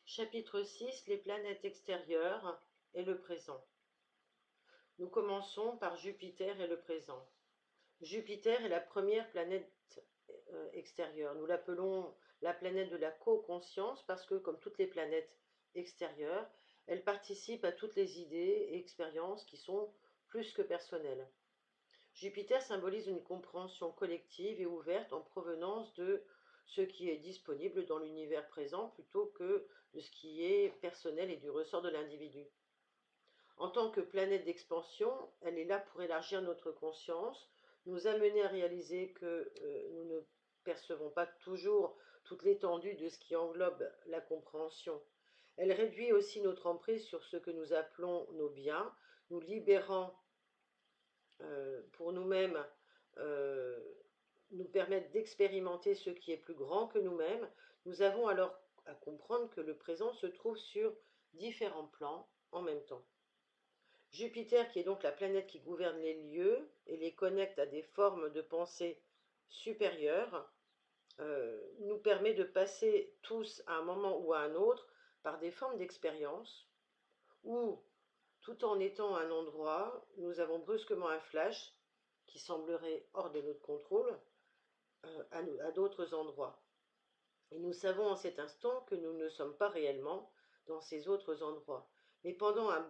Chapitre 6: les planètes extérieures et le présent. Nous commençons par Jupiter et le présent. Jupiter est la première planète extérieure. Nous l'appelons la planète de la co-conscience parce que, comme toutes les planètes extérieures, elle participe à toutes les idées et expériences qui sont plus que personnelles. Jupiter symbolise une compréhension collective et ouverte en provenance de ce qui est disponible dans l'univers présent plutôt que de ce qui est personnel et du ressort de l'individu. En tant que planète d'expansion, elle est là pour élargir notre conscience, nous amener à réaliser que nous ne percevons pas toujours toute l'étendue de ce qui englobe la compréhension. Elle réduit aussi notre emprise sur ce que nous appelons nos biens, nous libérant pour nous-mêmes, nous permettre d'expérimenter ce qui est plus grand que nous-mêmes. Nous avons alors à comprendre que le présent se trouve sur différents plans en même temps. Jupiter, qui est donc la planète qui gouverne les lieux et les connecte à des formes de pensée supérieures, nous permet de passer tous à un moment ou à un autre par des formes d'expérience où, tout en étant à un endroit, nous avons brusquement un flash qui semblerait hors de notre contrôle à d'autres endroits. Et nous savons en cet instant que nous ne sommes pas réellement dans ces autres endroits. Mais pendant un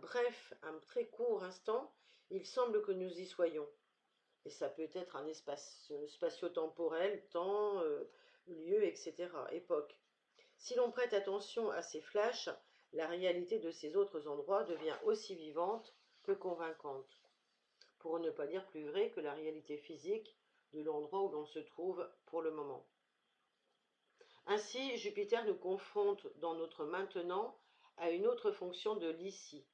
très court instant, il semble que nous y soyons. Et ça peut être un espace spatio-temporel, temps, lieu, etc., époque. Si l'on prête attention à ces flashs, la réalité de ces autres endroits devient aussi vivante que convaincante, pour ne pas dire plus vrai que la réalité physique de l'endroit où l'on se trouve pour le moment. Ainsi, Jupiter nous confronte dans notre maintenant à une autre fonction de l'ici.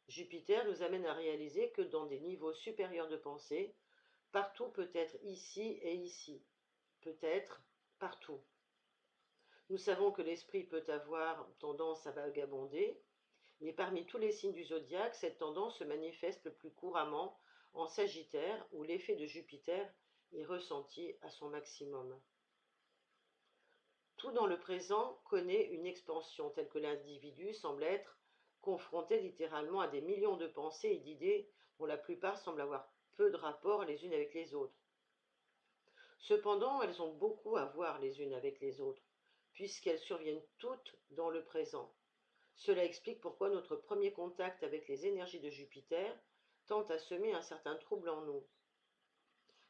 Jupiter nous amène à réaliser que dans des niveaux supérieurs de pensée, partout peut être ici et ici, peut être partout. Nous savons que l'esprit peut avoir tendance à vagabonder, mais parmi tous les signes du zodiaque, cette tendance se manifeste le plus couramment en Sagittaire, où l'effet de Jupiter est ressenti à son maximum. Tout dans le présent connaît une expansion, telle que l'individu semble être confronté littéralement à des millions de pensées et d'idées dont la plupart semblent avoir peu de rapport les unes avec les autres. Cependant, elles ont beaucoup à voir les unes avec les autres, puisqu'elles surviennent toutes dans le présent. Cela explique pourquoi notre premier contact avec les énergies de Jupiter tente à semer un certain trouble en nous.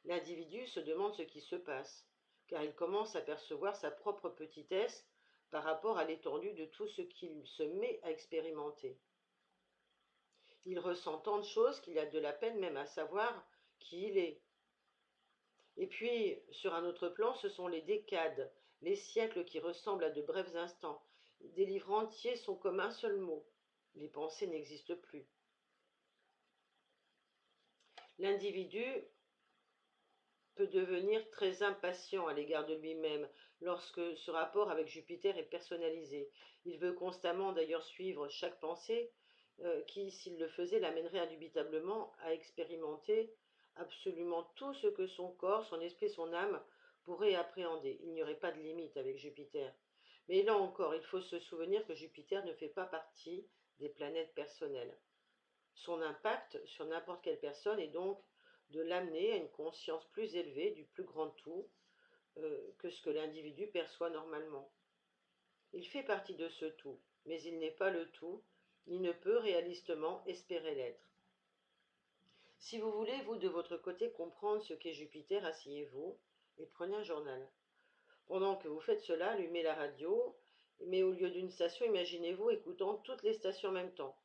L'individu se demande ce qui se passe, car il commence à percevoir sa propre petitesse par rapport à l'étendue de tout ce qu'il se met à expérimenter. Il ressent tant de choses qu'il a de la peine même à savoir qui il est. Et puis, sur un autre plan, ce sont les décades, les siècles qui ressemblent à de brefs instants. Des livres entiers sont comme un seul mot. Les pensées n'existent plus. L'individu peut devenir très impatient à l'égard de lui-même lorsque ce rapport avec Jupiter est personnalisé. Il veut constamment d'ailleurs suivre chaque pensée qui, s'il le faisait, l'amènerait indubitablement à expérimenter absolument tout ce que son corps, son esprit, son âme pourraient appréhender. Il n'y aurait pas de limite avec Jupiter. Mais là encore, il faut se souvenir que Jupiter ne fait pas partie des planètes personnelles. Son impact sur n'importe quelle personne est donc de l'amener à une conscience plus élevée du plus grand tout que ce que l'individu perçoit normalement. Il fait partie de ce tout, mais il n'est pas le tout, il ne peut réalistement espérer l'être. Si vous voulez, vous, de votre côté, comprendre ce qu'est Jupiter, asseyez-vous et prenez un journal. Pendant que vous faites cela, allumez la radio, mais au lieu d'une station, imaginez-vous écoutant toutes les stations en même temps.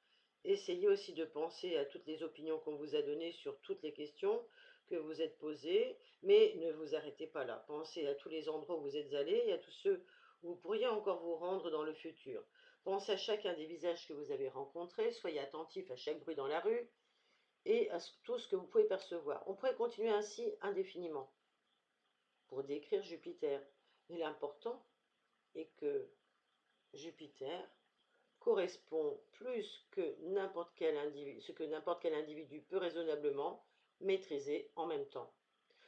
Essayez aussi de penser à toutes les opinions qu'on vous a données sur toutes les questions que vous êtes posées, mais ne vous arrêtez pas là. Pensez à tous les endroits où vous êtes allés et à tous ceux où vous pourriez encore vous rendre dans le futur. Pensez à chacun des visages que vous avez rencontrés, soyez attentif à chaque bruit dans la rue et à tout ce que vous pouvez percevoir. On pourrait continuer ainsi indéfiniment pour décrire Jupiter. Mais l'important est que Jupiter correspond plus que n'importe quel individu, ce que n'importe quel individu peut raisonnablement maîtriser en même temps.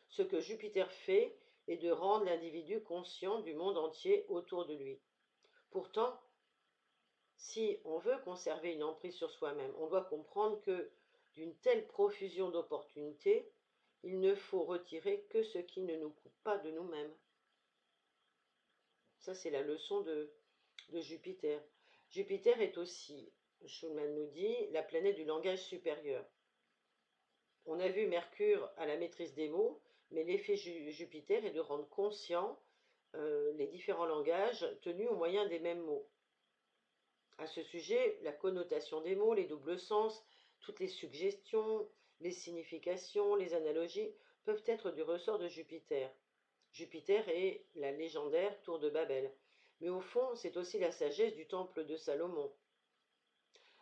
Ce que Jupiter fait est de rendre l'individu conscient du monde entier autour de lui. Pourtant, Si on veut conserver une emprise sur soi-même, on doit comprendre que d'une telle profusion d'opportunités, il ne faut retirer que ce qui ne nous coupe pas de nous-mêmes. Ça, c'est la leçon de Jupiter. Jupiter est aussi, Schulman nous dit, la planète du langage supérieur. On a vu Mercure à la maîtrise des mots, mais l'effet Jupiter est de rendre conscient les différents langages tenus au moyen des mêmes mots. À ce sujet, la connotation des mots, les doubles sens, toutes les suggestions, les significations, les analogies peuvent être du ressort de Jupiter. Jupiter est la légendaire tour de Babel. Mais au fond, c'est aussi la sagesse du temple de Salomon.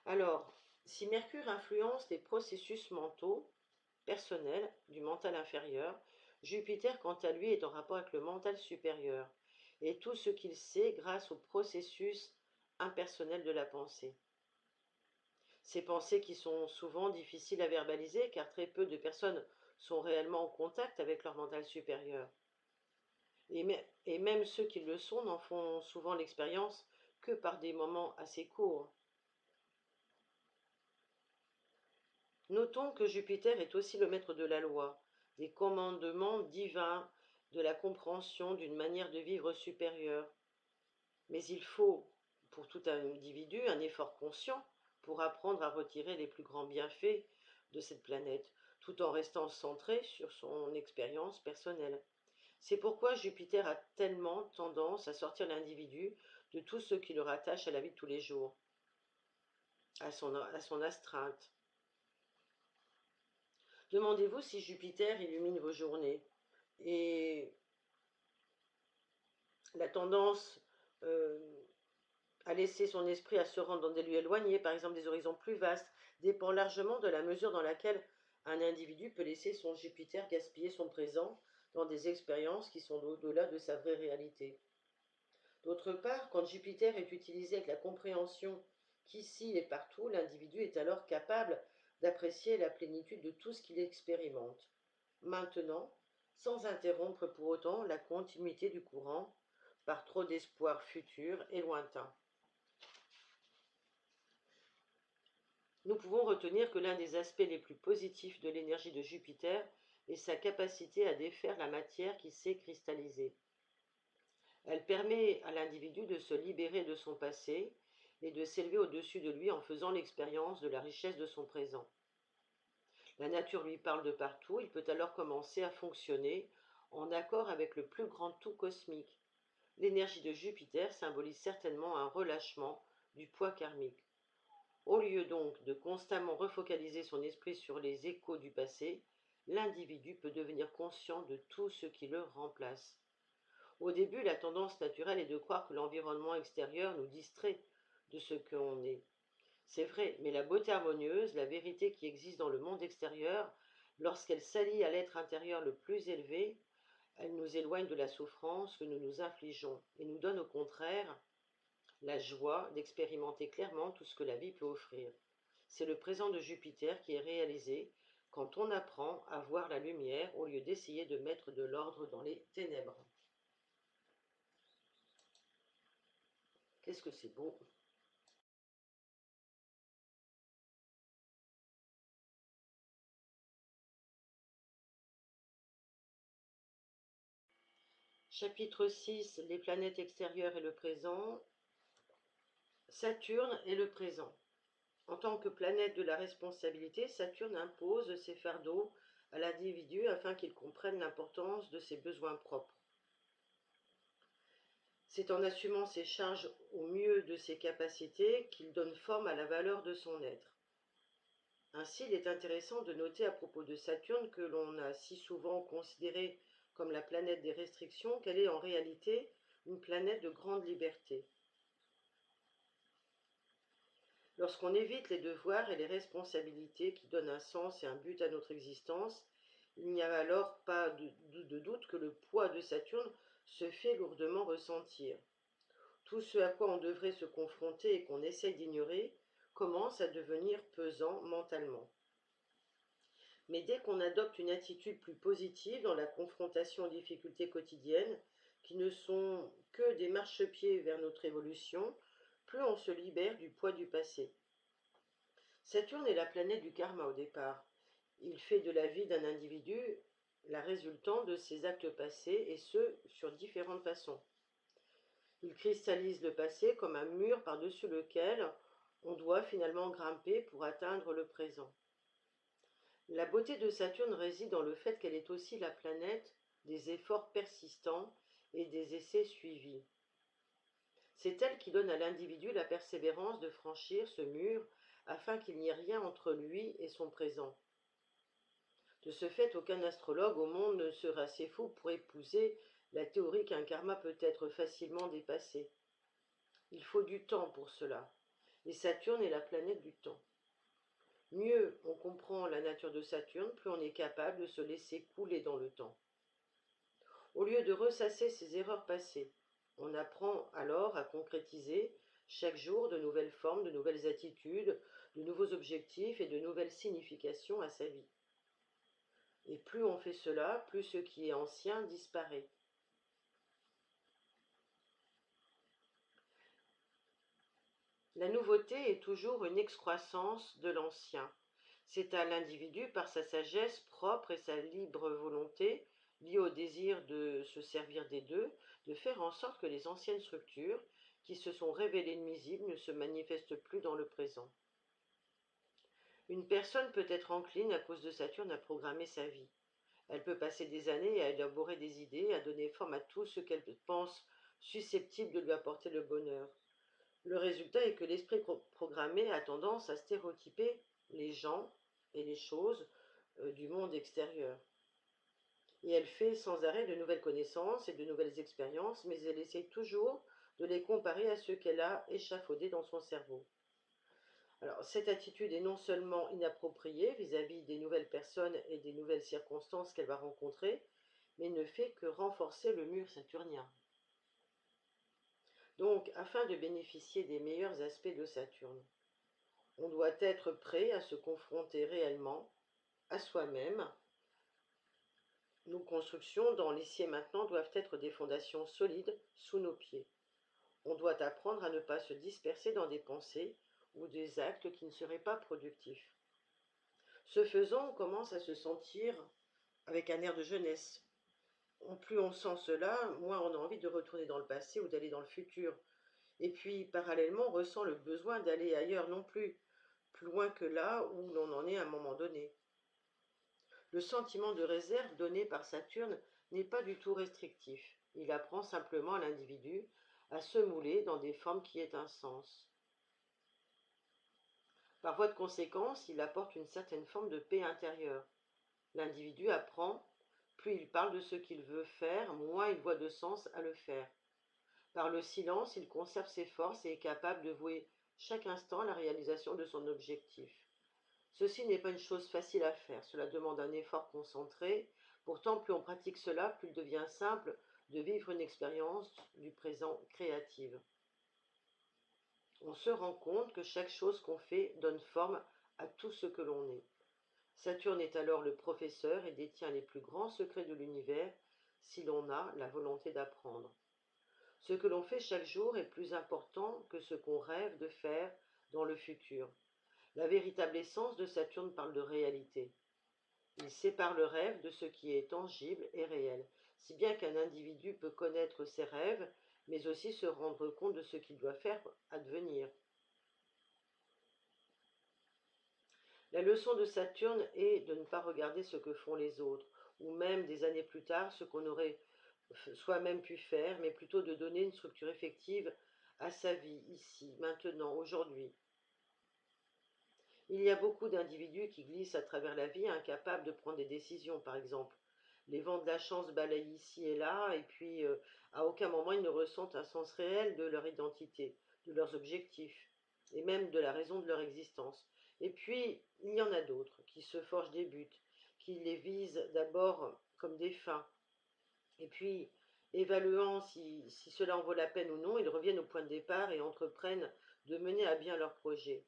Alors, si Mercure influence les processus mentaux, personnels, du mental inférieur, Jupiter, quant à lui, est en rapport avec le mental supérieur, et tout ce qu'il sait grâce au processus impersonnel de la pensée. Ces pensées qui sont souvent difficiles à verbaliser, car très peu de personnes sont réellement en contact avec leur mental supérieur. Et même ceux qui le sont n'en font souvent l'expérience que par des moments assez courts. Notons que Jupiter est aussi le maître de la loi, des commandements divins, de la compréhension d'une manière de vivre supérieure. Mais il faut, pour tout individu, un effort conscient pour apprendre à retirer les plus grands bienfaits de cette planète, tout en restant centré sur son expérience personnelle. C'est pourquoi Jupiter a tellement tendance à sortir l'individu de tout ce qui le rattache à la vie de tous les jours, à son astreinte. Demandez-vous si Jupiter illumine vos journées. Et la tendance à laisser son esprit à se rendre dans des lieux éloignés, par exemple des horizons plus vastes, dépend largement de la mesure dans laquelle un individu peut laisser son Jupiter gaspiller son présent dans des expériences qui sont au-delà de sa vraie réalité. D'autre part, quand Jupiter est utilisé avec la compréhension qu'ici et partout, l'individu est alors capable d'apprécier la plénitude de tout ce qu'il expérimente. Maintenant, sans interrompre pour autant la continuité du courant par trop d'espoirs futurs et lointains. Nous pouvons retenir que l'un des aspects les plus positifs de l'énergie de Jupiter est sa capacité à défaire la matière qui s'est cristallisée. Elle permet à l'individu de se libérer de son passé et de s'élever au-dessus de lui en faisant l'expérience de la richesse de son présent. La nature lui parle de partout, il peut alors commencer à fonctionner en accord avec le plus grand tout cosmique. L'énergie de Jupiter symbolise certainement un relâchement du poids karmique. Au lieu donc de constamment refocaliser son esprit sur les échos du passé, l'individu peut devenir conscient de tout ce qui le remplace. Au début, la tendance naturelle est de croire que l'environnement extérieur nous distrait de ce qu'on est. C'est vrai, mais la beauté harmonieuse, la vérité qui existe dans le monde extérieur, lorsqu'elle s'allie à l'être intérieur le plus élevé, elle nous éloigne de la souffrance que nous nous infligeons et nous donne au contraire la joie d'expérimenter clairement tout ce que la vie peut offrir. C'est le présent de Jupiter qui est réalisé quand on apprend à voir la lumière au lieu d'essayer de mettre de l'ordre dans les ténèbres. Qu'est-ce que c'est beau! Chapitre 6, les planètes extérieures et le présent. Saturne et le présent. En tant que planète de la responsabilité, Saturne impose ses fardeaux à l'individu afin qu'il comprenne l'importance de ses besoins propres. C'est en assumant ses charges au mieux de ses capacités qu'il donne forme à la valeur de son être. Ainsi, il est intéressant de noter à propos de Saturne que l'on a si souvent considéré comme la planète des restrictions qu'elle est en réalité une planète de grande liberté. Lorsqu'on évite les devoirs et les responsabilités qui donnent un sens et un but à notre existence, il n'y a alors pas de doute que le poids de Saturne se fait lourdement ressentir. Tout ce à quoi on devrait se confronter et qu'on essaye d'ignorer commence à devenir pesant mentalement. Mais dès qu'on adopte une attitude plus positive dans la confrontation aux difficultés quotidiennes, qui ne sont que des marchepieds vers notre évolution, plus on se libère du poids du passé. Saturne est la planète du karma au départ. Il fait de la vie d'un individu la résultante de ses actes passés, et ce, sur différentes façons. Il cristallise le passé comme un mur par-dessus lequel on doit finalement grimper pour atteindre le présent. La beauté de Saturne réside dans le fait qu'elle est aussi la planète des efforts persistants et des essais suivis. C'est elle qui donne à l'individu la persévérance de franchir ce mur afin qu'il n'y ait rien entre lui et son présent. De ce fait, aucun astrologue au monde ne sera assez fou pour épouser la théorie qu'un karma peut être facilement dépassé. Il faut du temps pour cela, et Saturne est la planète du temps. Mieux on comprend la nature de Saturne, plus on est capable de se laisser couler dans le temps. Au lieu de ressasser ses erreurs passées, on apprend alors à concrétiser chaque jour de nouvelles formes, de nouvelles attitudes, de nouveaux objectifs et de nouvelles significations à sa vie. Et plus on fait cela, plus ce qui est ancien disparaît. La nouveauté est toujours une excroissance de l'ancien. C'est à l'individu, par sa sagesse propre et sa libre volonté, liée au désir de se servir des deux, de faire en sorte que les anciennes structures, qui se sont révélées nuisibles, ne se manifestent plus dans le présent. Une personne peut être encline, à cause de Saturne, à programmer sa vie. Elle peut passer des années à élaborer des idées, à donner forme à tout ce qu'elle pense susceptible de lui apporter le bonheur. Le résultat est que l'esprit programmé a tendance à stéréotyper les gens et les choses du monde extérieur. Et elle fait sans arrêt de nouvelles connaissances et de nouvelles expériences, mais elle essaie toujours de les comparer à ceux qu'elle a échafaudés dans son cerveau. Alors, cette attitude est non seulement inappropriée vis-à-vis des nouvelles personnes et des nouvelles circonstances qu'elle va rencontrer, mais ne fait que renforcer le mur saturnien. Donc, afin de bénéficier des meilleurs aspects de Saturne, on doit être prêt à se confronter réellement à soi-même. Nos constructions dans l'ici et maintenant doivent être des fondations solides sous nos pieds. On doit apprendre à ne pas se disperser dans des pensées ou des actes qui ne seraient pas productifs. Ce faisant, on commence à se sentir avec un air de jeunesse. Plus on sent cela, moins on a envie de retourner dans le passé ou d'aller dans le futur. Et puis, parallèlement, on ressent le besoin d'aller ailleurs non plus loin que là où l'on en est à un moment donné. Le sentiment de réserve donné par Saturne n'est pas du tout restrictif. Il apprend simplement à l'individu à se mouler dans des formes qui aient un sens. Par voie de conséquence, il apporte une certaine forme de paix intérieure. L'individu apprend, plus il parle de ce qu'il veut faire, moins il voit de sens à le faire. Par le silence, il conserve ses forces et est capable de vouer chaque instant à la réalisation de son objectif. Ceci n'est pas une chose facile à faire, cela demande un effort concentré. Pourtant, plus on pratique cela, plus il devient simple de vivre une expérience du présent créative. On se rend compte que chaque chose qu'on fait donne forme à tout ce que l'on est. Saturne est alors le professeur et détient les plus grands secrets de l'univers si l'on a la volonté d'apprendre. Ce que l'on fait chaque jour est plus important que ce qu'on rêve de faire dans le futur. La véritable essence de Saturne parle de réalité. Il sépare le rêve de ce qui est tangible et réel, si bien qu'un individu peut connaître ses rêves, mais aussi se rendre compte de ce qu'il doit faire advenir. La leçon de Saturne est de ne pas regarder ce que font les autres, ou même des années plus tard ce qu'on aurait soi-même pu faire, mais plutôt de donner une structure effective à sa vie, ici, maintenant, aujourd'hui. Il y a beaucoup d'individus qui glissent à travers la vie incapables de prendre des décisions, par exemple. Les vents de la chance balayent ici et là, et puis à aucun moment ils ne ressentent un sens réel de leur identité, de leurs objectifs, et même de la raison de leur existence. Et puis, il y en a d'autres qui se forgent des buts, qui les visent d'abord comme des fins, et puis, évaluant si cela en vaut la peine ou non, ils reviennent au point de départ et entreprennent de mener à bien leur projet.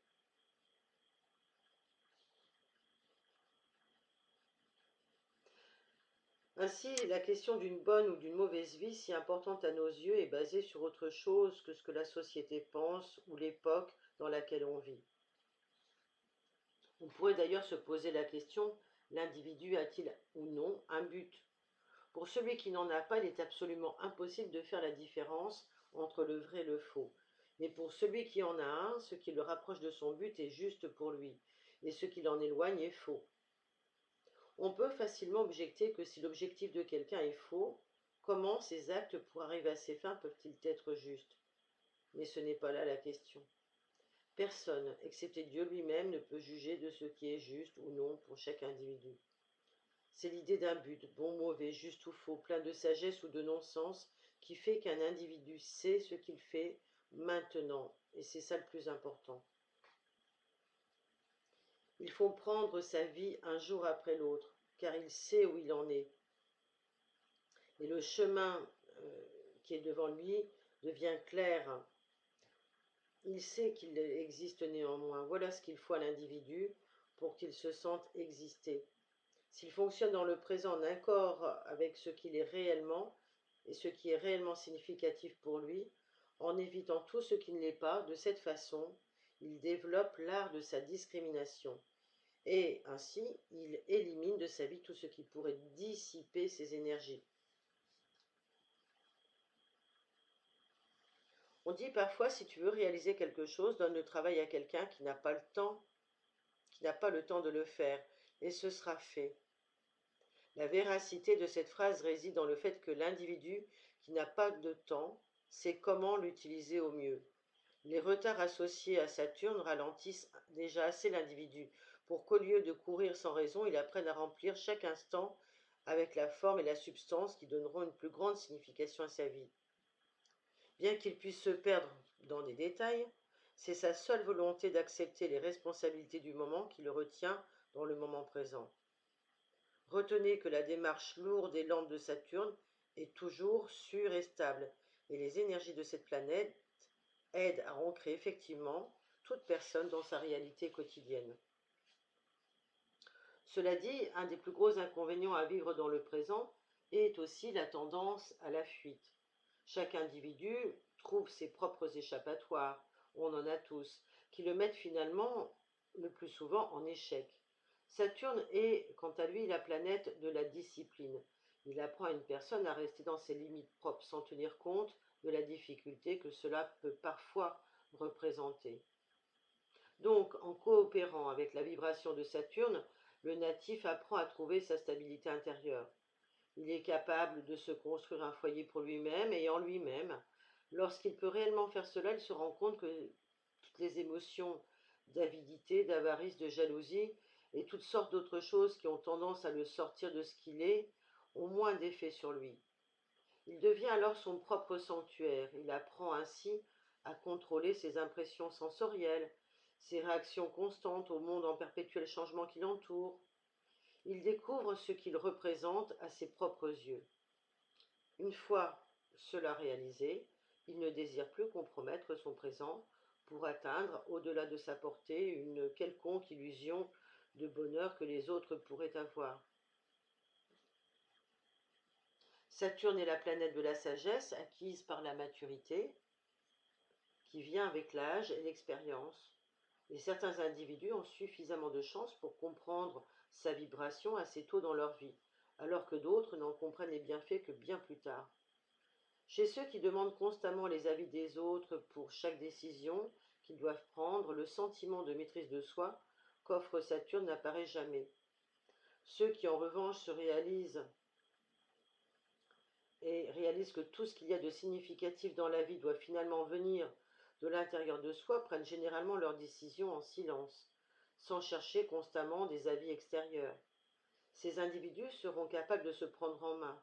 Ainsi, la question d'une bonne ou d'une mauvaise vie, si importante à nos yeux, est basée sur autre chose que ce que la société pense ou l'époque dans laquelle on vit. On pourrait d'ailleurs se poser la question, l'individu a-t-il ou non un but? Pour celui qui n'en a pas, il est absolument impossible de faire la différence entre le vrai et le faux. Mais pour celui qui en a un, ce qui le rapproche de son but est juste pour lui, et ce qui l'en éloigne est faux. On peut facilement objecter que si l'objectif de quelqu'un est faux, comment ses actes pour arriver à ses fins peuvent-ils être justes? Mais ce n'est pas là la question. Personne, excepté Dieu lui-même, ne peut juger de ce qui est juste ou non pour chaque individu. C'est l'idée d'un but, bon, mauvais, juste ou faux, plein de sagesse ou de non-sens, qui fait qu'un individu sait ce qu'il fait maintenant, et c'est ça le plus important. Il faut prendre sa vie un jour après l'autre, car il sait où il en est. Et le chemin qui est devant lui devient clair. Il sait qu'il existe néanmoins. Voilà ce qu'il faut à l'individu pour qu'il se sente exister. S'il fonctionne dans le présent en accord avec ce qu'il est réellement et ce qui est réellement significatif pour lui, en évitant tout ce qui ne l'est pas, de cette façon, il développe l'art de sa discrimination. Et ainsi, il élimine de sa vie tout ce qui pourrait dissiper ses énergies. On dit parfois, si tu veux réaliser quelque chose, donne le travail à quelqu'un qui n'a pas le temps, de le faire, et ce sera fait. La véracité de cette phrase réside dans le fait que l'individu qui n'a pas de temps sait comment l'utiliser au mieux. Les retards associés à Saturne ralentissent déjà assez l'individu pour qu'au lieu de courir sans raison, il apprenne à remplir chaque instant avec la forme et la substance qui donneront une plus grande signification à sa vie. Bien qu'il puisse se perdre dans des détails, c'est sa seule volonté d'accepter les responsabilités du moment qui le retient dans le moment présent. Retenez que la démarche lourde et lente de Saturne est toujours sûre et stable, et les énergies de cette planète aident à ancrer effectivement toute personne dans sa réalité quotidienne. Cela dit, un des plus gros inconvénients à vivre dans le présent est aussi la tendance à la fuite. Chaque individu trouve ses propres échappatoires, on en a tous, qui le mettent finalement le plus souvent en échec. Saturne est, quant à lui, la planète de la discipline. Il apprend à une personne à rester dans ses limites propres sans tenir compte de la difficulté que cela peut parfois représenter. Donc, en coopérant avec la vibration de Saturne, le natif apprend à trouver sa stabilité intérieure. Il est capable de se construire un foyer pour lui-même et en lui-même. Lorsqu'il peut réellement faire cela, il se rend compte que toutes les émotions d'avidité, d'avarice, de jalousie et toutes sortes d'autres choses qui ont tendance à le sortir de ce qu'il est ont moins d'effet sur lui. Il devient alors son propre sanctuaire. Il apprend ainsi à contrôler ses impressions sensorielles, ses réactions constantes au monde en perpétuel changement qui l'entoure. Il découvre ce qu'il représente à ses propres yeux. Une fois cela réalisé, il ne désire plus compromettre son présent pour atteindre, au-delà de sa portée, une quelconque illusion de bonheur que les autres pourraient avoir. Saturne est la planète de la sagesse acquise par la maturité, qui vient avec l'âge et l'expérience. Et certains individus ont suffisamment de chance pour comprendre sa vibration assez tôt dans leur vie, alors que d'autres n'en comprennent les bienfaits que bien plus tard. Chez ceux qui demandent constamment les avis des autres pour chaque décision qu'ils doivent prendre, le sentiment de maîtrise de soi qu'offre Saturne n'apparaît jamais. Ceux qui en revanche se réalisent que tout ce qu'il y a de significatif dans la vie doit finalement venir de l'intérieur de soi prennent généralement leurs décisions en silence, sans chercher constamment des avis extérieurs. Ces individus seront capables de se prendre en main.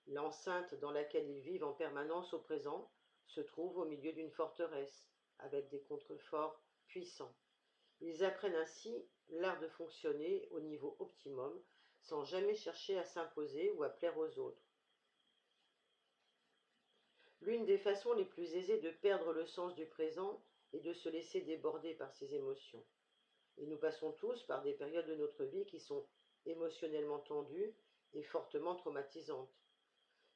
L'enceinte dans laquelle ils vivent en permanence au présent se trouve au milieu d'une forteresse, avec des contreforts puissants. Ils apprennent ainsi l'art de fonctionner au niveau optimum, sans jamais chercher à s'imposer ou à plaire aux autres. L'une des façons les plus aisées de perdre le sens du présent est de se laisser déborder par ses émotions. Et nous passons tous par des périodes de notre vie qui sont émotionnellement tendues et fortement traumatisante.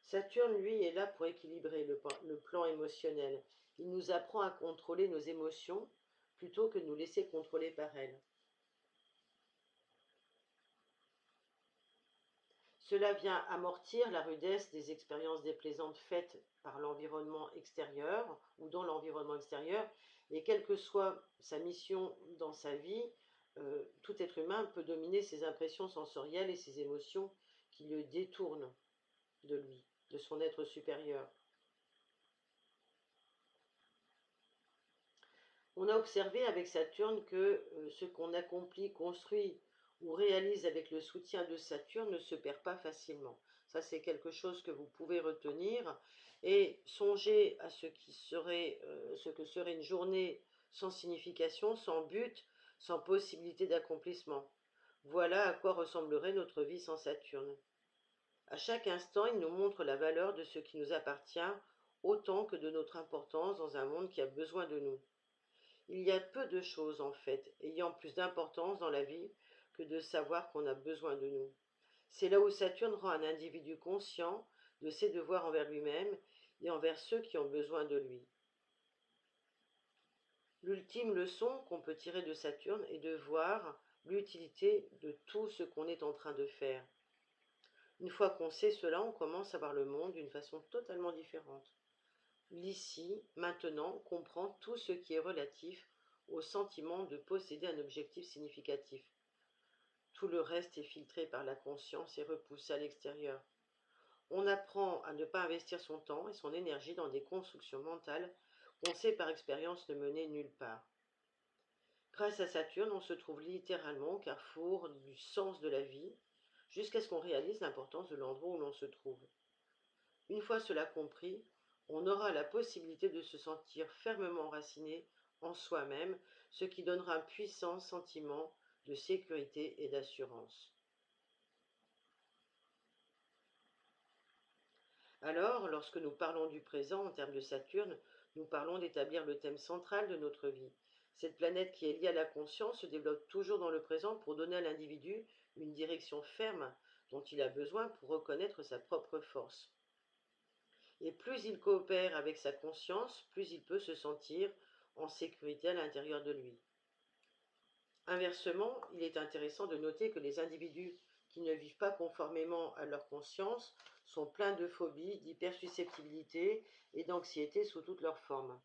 Saturne, lui, est là pour équilibrer le plan émotionnel. Il nous apprend à contrôler nos émotions plutôt que de nous laisser contrôler par elles. Cela vient amortir la rudesse des expériences déplaisantes faites par l'environnement extérieur ou dans l'environnement extérieur, et quelle que soit sa mission dans sa vie, tout être humain peut dominer ses impressions sensorielles et ses émotions qui le détournent de lui, de son être supérieur. On a observé avec Saturne que ce qu'on accomplit, construit ou réalise avec le soutien de Saturne ne se perd pas facilement. Ça, c'est quelque chose que vous pouvez retenir et songer à ce que serait une journée sans signification, sans but, sans possibilité d'accomplissement. Voilà à quoi ressemblerait notre vie sans Saturne. À chaque instant, il nous montre la valeur de ce qui nous appartient autant que de notre importance dans un monde qui a besoin de nous. Il y a peu de choses, en fait, ayant plus d'importance dans la vie que de savoir qu'on a besoin de nous. C'est là où Saturne rend un individu conscient de ses devoirs envers lui-même et envers ceux qui ont besoin de lui. L'ultime leçon qu'on peut tirer de Saturne est de voir l'utilité de tout ce qu'on est en train de faire. Une fois qu'on sait cela, on commence à voir le monde d'une façon totalement différente. L'ici, maintenant, comprend tout ce qui est relatif au sentiment de posséder un objectif significatif. Tout le reste est filtré par la conscience et repoussé à l'extérieur. On apprend à ne pas investir son temps et son énergie dans des constructions mentales qu'on sait par expérience ne mener nulle part. Grâce à Saturne, on se trouve littéralement au carrefour du sens de la vie, jusqu'à ce qu'on réalise l'importance de l'endroit où l'on se trouve. Une fois cela compris, on aura la possibilité de se sentir fermement enraciné en soi-même, ce qui donnera un puissant sentiment de sécurité et d'assurance. Alors, lorsque nous parlons du présent en termes de Saturne, nous parlons d'établir le thème central de notre vie. Cette planète qui est liée à la conscience se développe toujours dans le présent pour donner à l'individu une direction ferme dont il a besoin pour reconnaître sa propre force. Et plus il coopère avec sa conscience, plus il peut se sentir en sécurité à l'intérieur de lui. Inversement, il est intéressant de noter que les individus qui ne vivent pas conformément à leur conscience sont pleins de phobies, d'hypersusceptibilité et d'anxiété sous toutes leurs formes.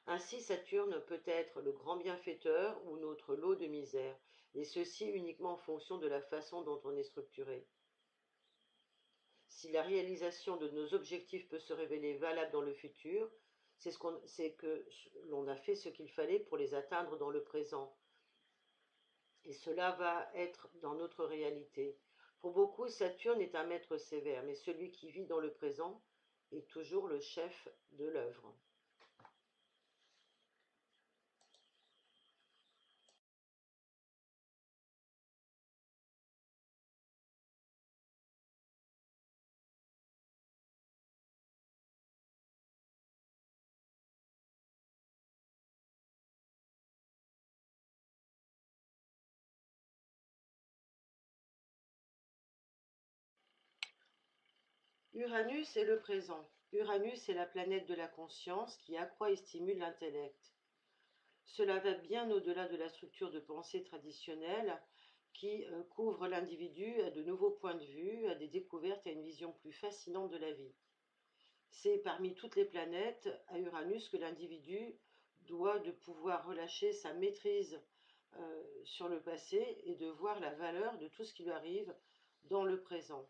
Ainsi, Saturne peut être le grand bienfaiteur ou notre lot de misère, et ceci uniquement en fonction de la façon dont on est structuré. Si la réalisation de nos objectifs peut se révéler valable dans le futur, c'est que l'on a fait ce qu'il fallait pour les atteindre dans le présent. Et cela va être dans notre réalité. Pour beaucoup, Saturne est un maître sévère, mais celui qui vit dans le présent est toujours le chef de l'œuvre. Uranus est le présent. Uranus est la planète de la conscience qui accroît et stimule l'intellect. Cela va bien au-delà de la structure de pensée traditionnelle qui couvre l'individu à de nouveaux points de vue, à des découvertes et à une vision plus fascinante de la vie. C'est parmi toutes les planètes à Uranus que l'individu doit de pouvoir relâcher sa maîtrise sur le passé et de voir la valeur de tout ce qui lui arrive dans le présent.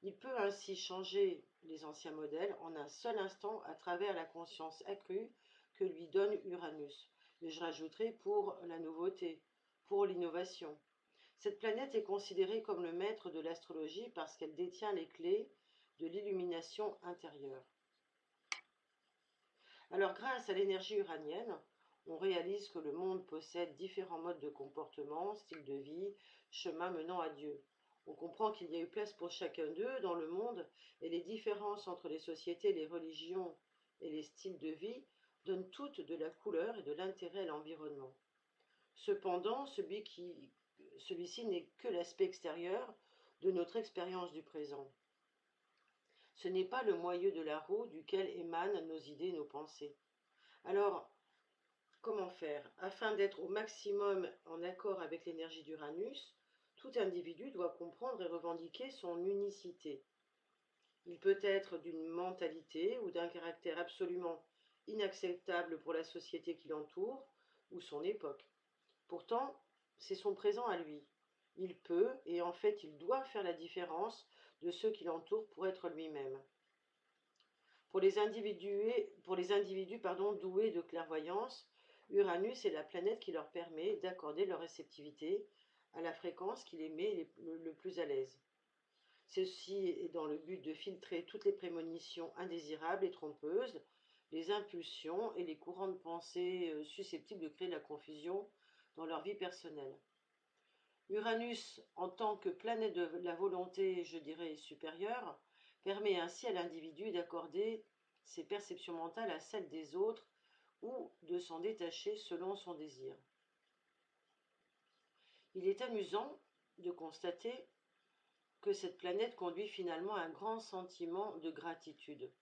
Il peut ainsi changer les anciens modèles en un seul instant à travers la conscience accrue que lui donne Uranus. Et je rajouterai pour la nouveauté, pour l'innovation. Cette planète est considérée comme le maître de l'astrologie parce qu'elle détient les clés de l'illumination intérieure. Alors grâce à l'énergie uranienne, on réalise que le monde possède différents modes de comportement, styles de vie, chemins menant à Dieu. On comprend qu'il y a eu place pour chacun d'eux dans le monde et les différences entre les sociétés, les religions et les styles de vie donnent toutes de la couleur et de l'intérêt à l'environnement. Cependant, celui-ci n'est que l'aspect extérieur de notre expérience du présent. Ce n'est pas le moyeu de la roue duquel émanent nos idées et nos pensées. Alors, comment faire? Afin d'être au maximum en accord avec l'énergie d'Uranus, tout individu doit comprendre et revendiquer son unicité. Il peut être d'une mentalité ou d'un caractère absolument inacceptable pour la société qui l'entoure ou son époque. Pourtant, c'est son présent à lui. Il peut, et en fait il doit faire la différence de ceux qui l'entourent pour être lui-même. Pour les individus doués de clairvoyance, Uranus est la planète qui leur permet d'accorder leur réceptivité à la fréquence qui les met le plus à l'aise. Ceci est dans le but de filtrer toutes les prémonitions indésirables et trompeuses, les impulsions et les courants de pensée susceptibles de créer de la confusion dans leur vie personnelle. Uranus, en tant que planète de la volonté, je dirais, supérieure, permet ainsi à l'individu d'accorder ses perceptions mentales à celles des autres ou de s'en détacher selon son désir. Il est amusant de constater que cette planète conduit finalement à un grand sentiment de gratitude.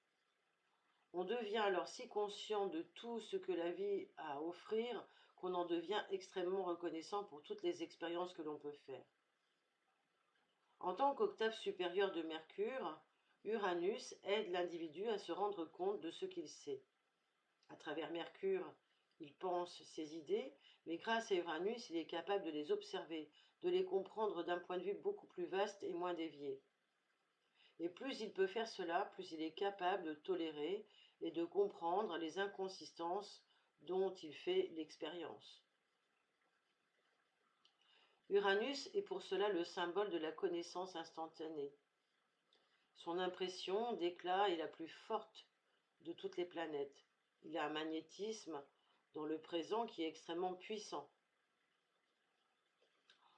On devient alors si conscient de tout ce que la vie a à offrir qu'on en devient extrêmement reconnaissant pour toutes les expériences que l'on peut faire. En tant qu'octave supérieure de Mercure, Uranus aide l'individu à se rendre compte de ce qu'il sait. À travers Mercure, il pense ses idées, mais grâce à Uranus, il est capable de les observer, de les comprendre d'un point de vue beaucoup plus vaste et moins dévié. Et plus il peut faire cela, plus il est capable de tolérer et de comprendre les inconsistances dont il fait l'expérience. Uranus est pour cela le symbole de la connaissance instantanée. Son impression d'éclat est la plus forte de toutes les planètes. Il a un magnétisme dans le présent qui est extrêmement puissant.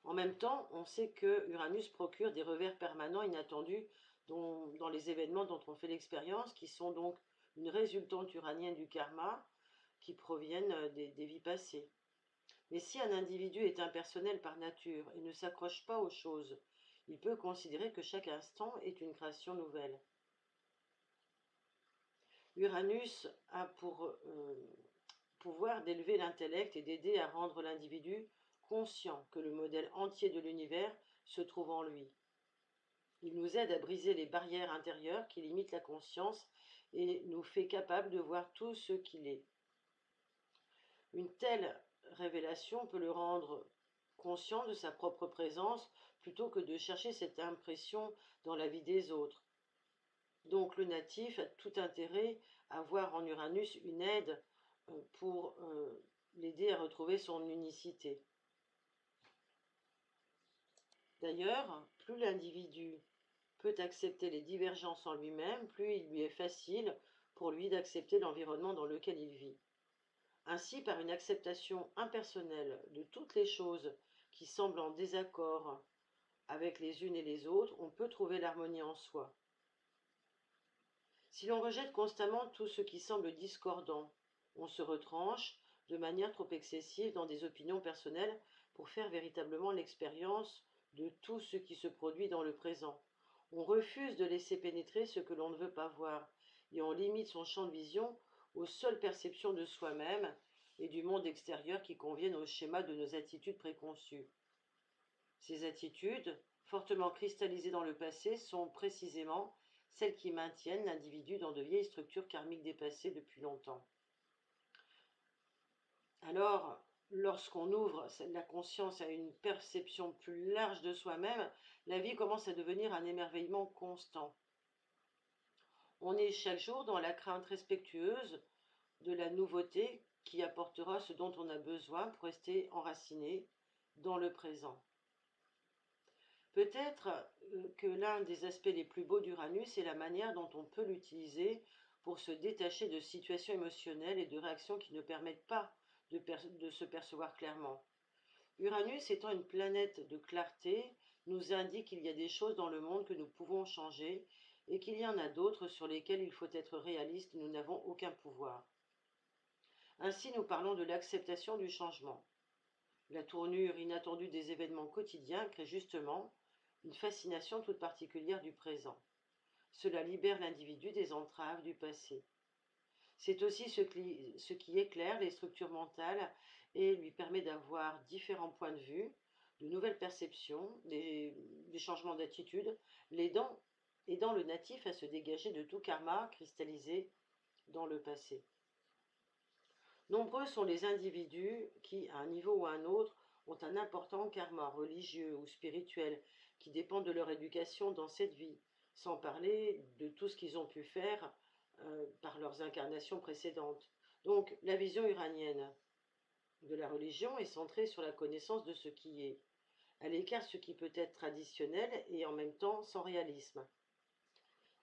En même temps, on sait que Uranus procure des revers permanents inattendus dans les événements dont on fait l'expérience, qui sont donc une résultante uranienne du karma, qui proviennent des vies passées. Mais si un individu est impersonnel par nature et ne s'accroche pas aux choses, il peut considérer que chaque instant est une création nouvelle. Uranus a pour pouvoir d'élever l'intellect et d'aider à rendre l'individu conscient que le modèle entier de l'univers se trouve en lui. Il nous aide à briser les barrières intérieures qui limitent la conscience et nous fait capable de voir tout ce qu'il est. Une telle révélation peut le rendre conscient de sa propre présence plutôt que de chercher cette impression dans la vie des autres. Donc le natif a tout intérêt à voir en Uranus une aide pour l'aider à retrouver son unicité. D'ailleurs, plus l'individu peut accepter les divergences en lui-même, plus il lui est facile pour lui d'accepter l'environnement dans lequel il vit. Ainsi, par une acceptation impersonnelle de toutes les choses qui semblent en désaccord avec les unes et les autres, on peut trouver l'harmonie en soi. Si l'on rejette constamment tout ce qui semble discordant, on se retranche de manière trop excessive dans des opinions personnelles pour faire véritablement l'expérience de tout ce qui se produit dans le présent. On refuse de laisser pénétrer ce que l'on ne veut pas voir et on limite son champ de vision aux seules perceptions de soi-même et du monde extérieur qui conviennent au schéma de nos attitudes préconçues. Ces attitudes, fortement cristallisées dans le passé, sont précisément celles qui maintiennent l'individu dans de vieilles structures karmiques dépassées depuis longtemps. Alors, lorsqu'on ouvre la conscience à une perception plus large de soi-même, la vie commence à devenir un émerveillement constant. On est chaque jour dans la crainte respectueuse de la nouveauté qui apportera ce dont on a besoin pour rester enraciné dans le présent. Peut-être que l'un des aspects les plus beaux d'Uranus est la manière dont on peut l'utiliser pour se détacher de situations émotionnelles et de réactions qui ne permettent pas de se percevoir clairement. Uranus étant une planète de clarté, nous indique qu'il y a des choses dans le monde que nous pouvons changer et qu'il y en a d'autres sur lesquelles il faut être réaliste et nous n'avons aucun pouvoir. Ainsi, nous parlons de l'acceptation du changement. La tournure inattendue des événements quotidiens crée justement une fascination toute particulière du présent. Cela libère l'individu des entraves du passé. C'est aussi ce qui éclaire les structures mentales et lui permet d'avoir différents points de vue, de nouvelles perceptions, des changements d'attitude, aidant le natif à se dégager de tout karma cristallisé dans le passé. Nombreux sont les individus qui, à un niveau ou à un autre, ont un important karma religieux ou spirituel qui dépend de leur éducation dans cette vie, sans parler de tout ce qu'ils ont pu faire par leurs incarnations précédentes. Donc la vision uranienne de la religion est centrée sur la connaissance de ce qui est. Elle écarte ce qui peut être traditionnel et en même temps sans réalisme.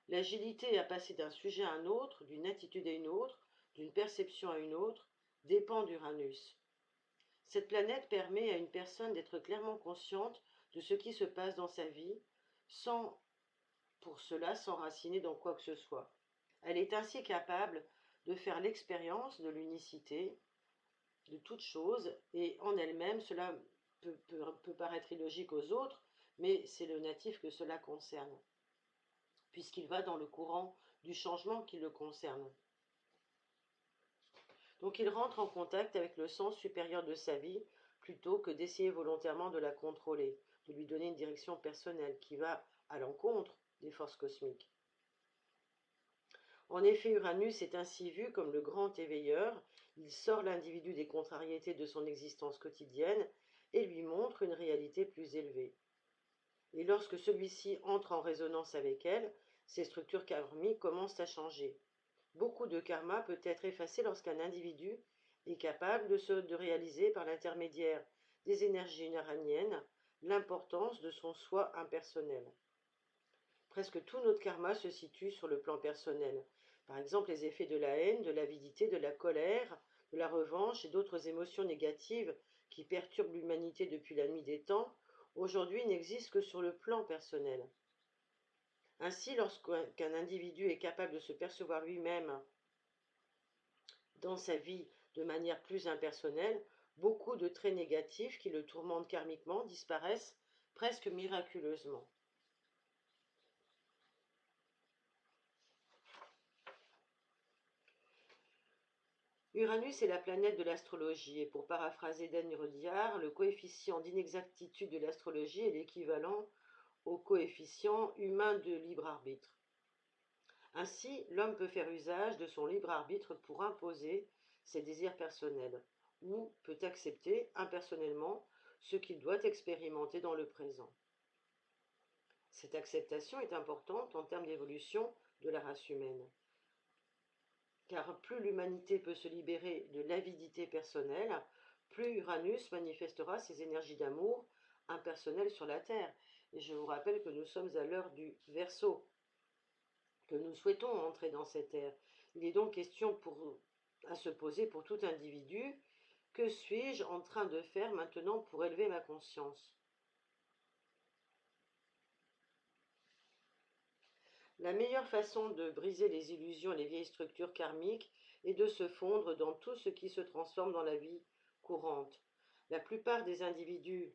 L'agilité à passer d'un sujet à un autre, d'une attitude à une autre, d'une perception à une autre, dépend d'Uranus. Cette planète permet à une personne d'être clairement consciente de ce qui se passe dans sa vie, sans pour cela s'enraciner dans quoi que ce soit. Elle est ainsi capable de faire l'expérience de l'unicité de toute chose, et en elle-même, cela peut paraître illogique aux autres, mais c'est le natif que cela concerne, puisqu'il va dans le courant du changement qui le concerne. Donc il rentre en contact avec le sens supérieur de sa vie, plutôt que d'essayer volontairement de la contrôler, de lui donner une direction personnelle qui va à l'encontre des forces cosmiques. En effet, Uranus est ainsi vu comme le grand éveilleur, il sort l'individu des contrariétés de son existence quotidienne et lui montre une réalité plus élevée. Et lorsque celui-ci entre en résonance avec elle, ses structures karmiques commencent à changer. Beaucoup de karma peut être effacé lorsqu'un individu est capable de réaliser par l'intermédiaire des énergies uraniennes l'importance de son soi impersonnel. Presque tout notre karma se situe sur le plan personnel. Par exemple, les effets de la haine, de l'avidité, de la colère, de la revanche et d'autres émotions négatives qui perturbent l'humanité depuis la nuit des temps, aujourd'hui n'existent que sur le plan personnel. Ainsi, lorsqu'un individu est capable de se percevoir lui-même dans sa vie de manière plus impersonnelle, beaucoup de traits négatifs qui le tourmentent karmiquement disparaissent presque miraculeusement. Uranus est la planète de l'astrologie et pour paraphraser Dan Rodiard, le coefficient d'inexactitude de l'astrologie est l'équivalent au coefficient humain de libre arbitre. Ainsi, l'homme peut faire usage de son libre arbitre pour imposer ses désirs personnels ou peut accepter impersonnellement ce qu'il doit expérimenter dans le présent. Cette acceptation est importante en termes d'évolution de la race humaine. Car plus l'humanité peut se libérer de l'avidité personnelle, plus Uranus manifestera ses énergies d'amour impersonnelles sur la Terre. Et je vous rappelle que nous sommes à l'heure du Verseau, que nous souhaitons entrer dans cette ère. Il est donc question à se poser pour tout individu, que suis-je en train de faire maintenant pour élever ma conscience? La meilleure façon de briser les illusions et les vieilles structures karmiques est de se fondre dans tout ce qui se transforme dans la vie courante. La plupart des individus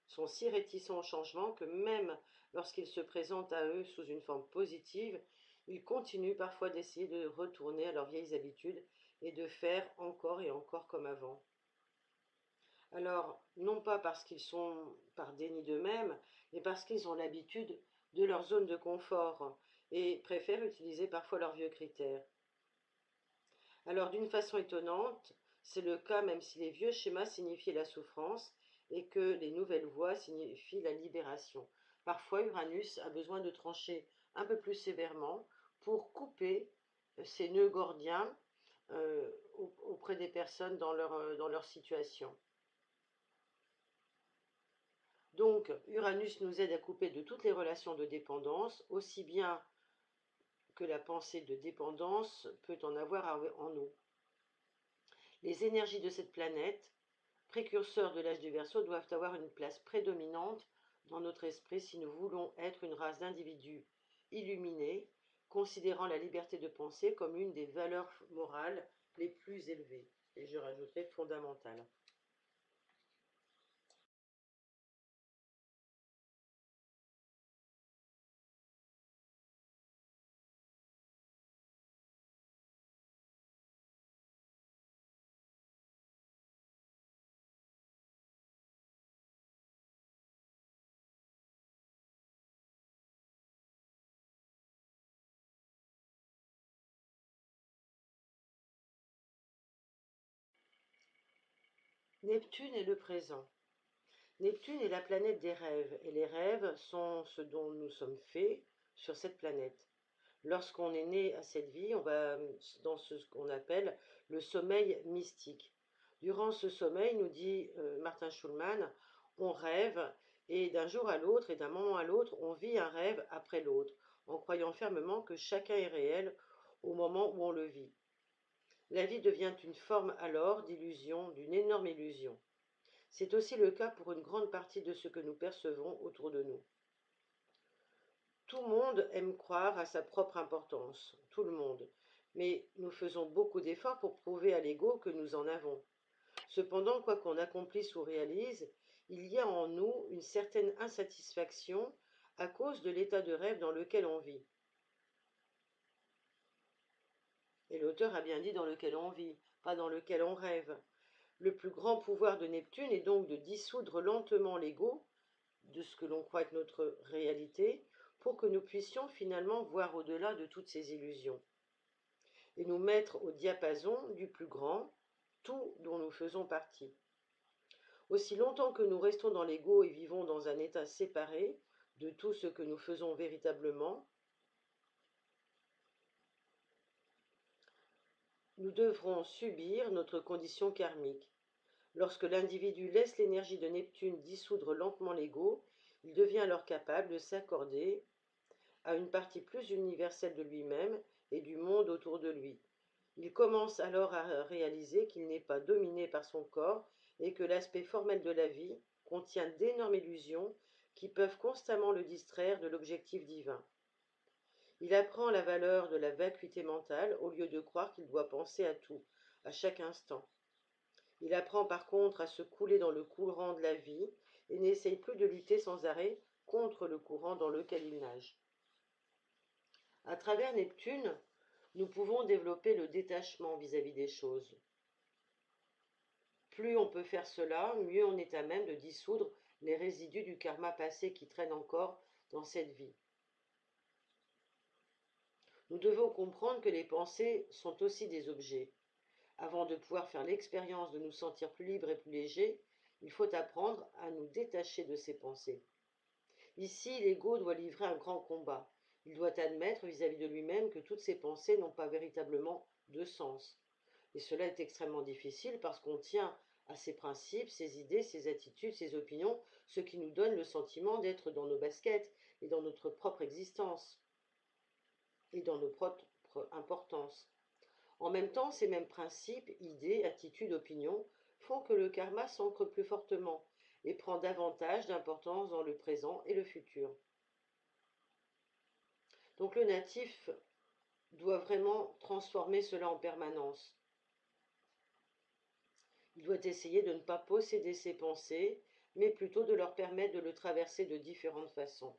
sont si réticents au changement que même lorsqu'ils se présentent à eux sous une forme positive, ils continuent parfois d'essayer de retourner à leurs vieilles habitudes et de faire encore et encore comme avant. Alors, non pas parce qu'ils sont par déni d'eux-mêmes, mais parce qu'ils ont l'habitude de leur zone de confort et préfèrent utiliser parfois leurs vieux critères. Alors, d'une façon étonnante, c'est le cas même si les vieux schémas signifiaient la souffrance et que les nouvelles voies signifient la libération. Parfois, Uranus a besoin de trancher un peu plus sévèrement pour couper ces nœuds gordiens auprès des personnes dans leur situation. Donc, Uranus nous aide à couper de toutes les relations de dépendance, aussi bien que la pensée de dépendance peut en avoir en nous. Les énergies de cette planète, précurseurs de l'âge du Verseau, doivent avoir une place prédominante dans notre esprit si nous voulons être une race d'individus illuminés, considérant la liberté de penser comme une des valeurs morales les plus élevées, et je rajouterai fondamentales. Neptune est le présent. Neptune est la planète des rêves, et les rêves sont ce dont nous sommes faits sur cette planète. Lorsqu'on est né à cette vie, on va dans ce qu'on appelle le sommeil mystique. Durant ce sommeil, nous dit Martin Schulman, on rêve et d'un jour à l'autre et d'un moment à l'autre, on vit un rêve après l'autre, en croyant fermement que chacun est réel au moment où on le vit. La vie devient une forme alors d'illusion, d'une énorme illusion. C'est aussi le cas pour une grande partie de ce que nous percevons autour de nous. Tout le monde aime croire à sa propre importance, tout le monde, mais nous faisons beaucoup d'efforts pour prouver à l'ego que nous en avons. Cependant, quoi qu'on accomplisse ou réalise, il y a en nous une certaine insatisfaction à cause de l'état de rêve dans lequel on vit. Et l'auteur a bien dit dans lequel on vit, pas dans lequel on rêve. Le plus grand pouvoir de Neptune est donc de dissoudre lentement l'ego, de ce que l'on croit être notre réalité, pour que nous puissions finalement voir au-delà de toutes ces illusions et nous mettre au diapason du plus grand, tout dont nous faisons partie. Aussi longtemps que nous restons dans l'ego et vivons dans un état séparé de tout ce que nous faisons véritablement, nous devrons subir notre condition karmique. Lorsque l'individu laisse l'énergie de Neptune dissoudre lentement l'ego, il devient alors capable de s'accorder à une partie plus universelle de lui-même et du monde autour de lui. Il commence alors à réaliser qu'il n'est pas dominé par son corps et que l'aspect formel de la vie contient d'énormes illusions qui peuvent constamment le distraire de l'objectif divin. Il apprend la valeur de la vacuité mentale au lieu de croire qu'il doit penser à tout, à chaque instant. Il apprend par contre à se couler dans le courant de la vie et n'essaye plus de lutter sans arrêt contre le courant dans lequel il nage. À travers Neptune, nous pouvons développer le détachement vis-à-vis des choses. Plus on peut faire cela, mieux on est à même de dissoudre les résidus du karma passé qui traînent encore dans cette vie. Nous devons comprendre que les pensées sont aussi des objets. Avant de pouvoir faire l'expérience de nous sentir plus libres et plus légers, il faut apprendre à nous détacher de ces pensées. Ici, l'ego doit livrer un grand combat. Il doit admettre vis-à-vis de lui-même que toutes ces pensées n'ont pas véritablement de sens. Et cela est extrêmement difficile parce qu'on tient à ses principes, ses idées, ses attitudes, ses opinions, ce qui nous donne le sentiment d'être dans nos baskets et dans notre propre existence et dans nos propres importances. En même temps, ces mêmes principes, idées, attitudes, opinions font que le karma s'ancre plus fortement et prend davantage d'importance dans le présent et le futur. Donc le natif doit vraiment transformer cela en permanence. Il doit essayer de ne pas posséder ses pensées, mais plutôt de leur permettre de le traverser de différentes façons.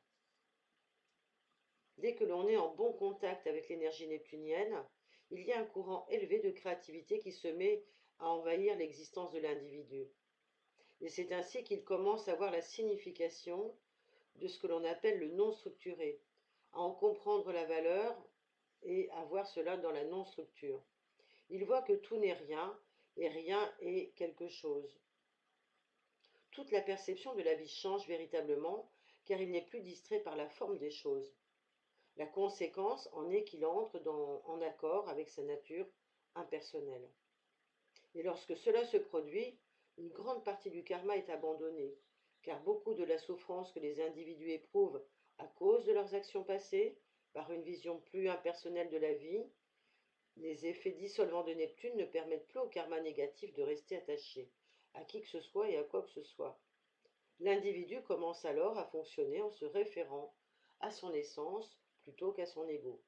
Dès que l'on est en bon contact avec l'énergie neptunienne, il y a un courant élevé de créativité qui se met à envahir l'existence de l'individu. Et c'est ainsi qu'il commence à voir la signification de ce que l'on appelle le non structuré, à en comprendre la valeur et à voir cela dans la non-structure. Il voit que tout n'est rien et rien est quelque chose. Toute la perception de la vie change véritablement car il n'est plus distrait par la forme des choses. La conséquence en est qu'il entre en accord avec sa nature impersonnelle. Et lorsque cela se produit, une grande partie du karma est abandonnée, car beaucoup de la souffrance que les individus éprouvent à cause de leurs actions passées, par une vision plus impersonnelle de la vie, les effets dissolvants de Neptune ne permettent plus au karma négatif de rester attaché à qui que ce soit et à quoi que ce soit. L'individu commence alors à fonctionner en se référant à son essence plutôt qu'à son ego.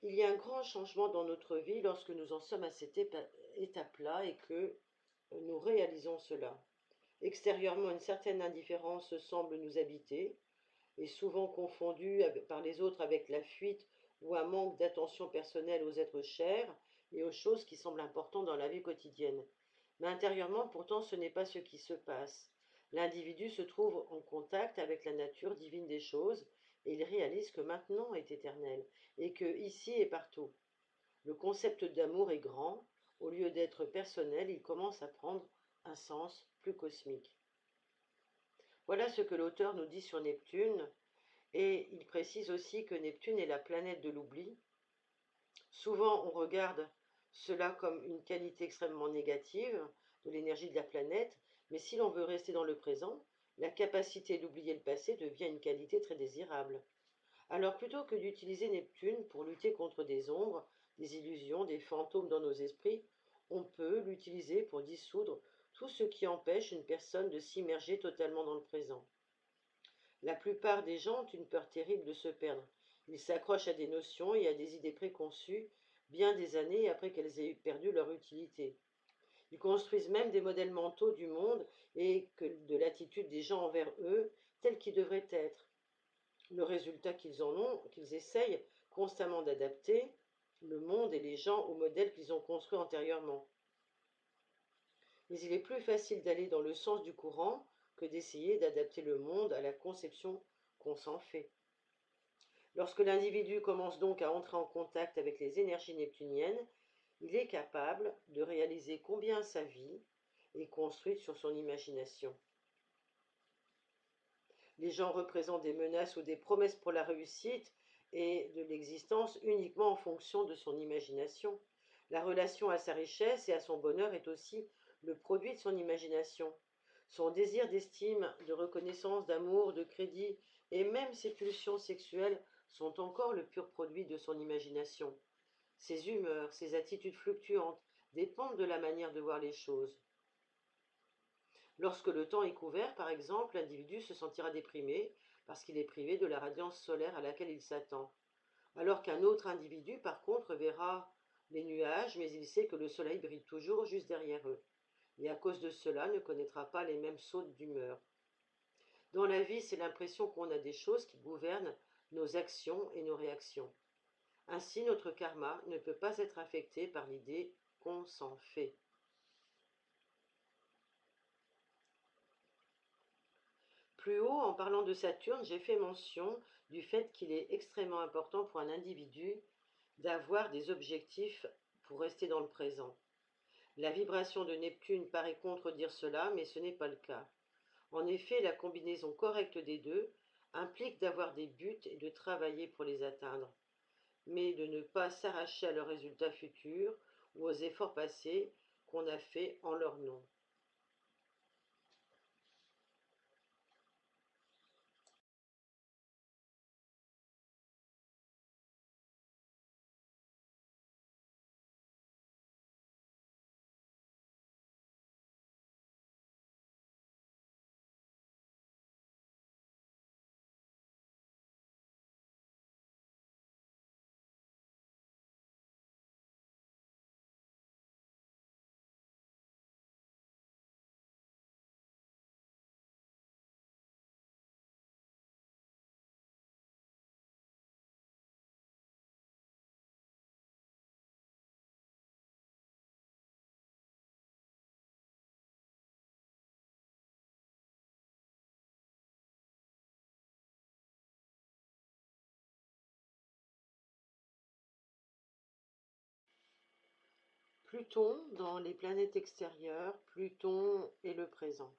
Il y a un grand changement dans notre vie lorsque nous en sommes à cette étape-là et que nous réalisons cela. Extérieurement, une certaine indifférence semble nous habiter, et souvent confondue par les autres avec la fuite ou un manque d'attention personnelle aux êtres chers et aux choses qui semblent importantes dans la vie quotidienne. Mais intérieurement, pourtant, ce n'est pas ce qui se passe. L'individu se trouve en contact avec la nature divine des choses et il réalise que maintenant est éternel et que ici est partout. Le concept d'amour est grand. Au lieu d'être personnel, il commence à prendre un sens plus cosmique. Voilà ce que l'auteur nous dit sur Neptune, et il précise aussi que Neptune est la planète de l'oubli. Souvent, on regarde cela comme une qualité extrêmement négative de l'énergie de la planète, mais si l'on veut rester dans le présent, la capacité d'oublier le passé devient une qualité très désirable. Alors plutôt que d'utiliser Neptune pour lutter contre des ombres, des illusions, des fantômes dans nos esprits, on peut l'utiliser pour dissoudre tout ce qui empêche une personne de s'immerger totalement dans le présent. La plupart des gens ont une peur terrible de se perdre. Ils s'accrochent à des notions et à des idées préconçues bien des années après qu'elles aient perdu leur utilité. Ils construisent même des modèles mentaux du monde et de l'attitude des gens envers eux, telle qu'ils devraient être. Le résultat qu'ils en ont, qu'ils essayent constamment d'adapter le monde et les gens au modèle qu'ils ont construit antérieurement. Mais il est plus facile d'aller dans le sens du courant que d'essayer d'adapter le monde à la conception qu'on s'en fait. Lorsque l'individu commence donc à entrer en contact avec les énergies neptuniennes, il est capable de réaliser combien sa vie est construite sur son imagination. Les gens représentent des menaces ou des promesses pour la réussite et de l'existence uniquement en fonction de son imagination. La relation à sa richesse et à son bonheur est aussi le produit de son imagination. Son désir d'estime, de reconnaissance, d'amour, de crédit et même ses pulsions sexuelles sont encore le pur produit de son imagination. Ses humeurs, ses attitudes fluctuantes dépendent de la manière de voir les choses. Lorsque le temps est couvert, par exemple, l'individu se sentira déprimé parce qu'il est privé de la radiance solaire à laquelle il s'attend. Alors qu'un autre individu, par contre, verra les nuages, mais il sait que le soleil brille toujours juste derrière eux. Et à cause de cela, ne connaîtra pas les mêmes sautes d'humeur. Dans la vie, c'est l'impression qu'on a des choses qui gouvernent nos actions et nos réactions. Ainsi, notre karma ne peut pas être affecté par l'idée qu'on s'en fait. Plus haut, en parlant de Saturne, j'ai fait mention du fait qu'il est extrêmement important pour un individu d'avoir des objectifs pour rester dans le présent. La vibration de Neptune paraît contredire cela, mais ce n'est pas le cas. En effet, la combinaison correcte des deux implique d'avoir des buts et de travailler pour les atteindre, mais de ne pas s'arracher à leurs résultats futurs ou aux efforts passés qu'on a faits en leur nom. Pluton, dans les planètes extérieures, Pluton est le présent.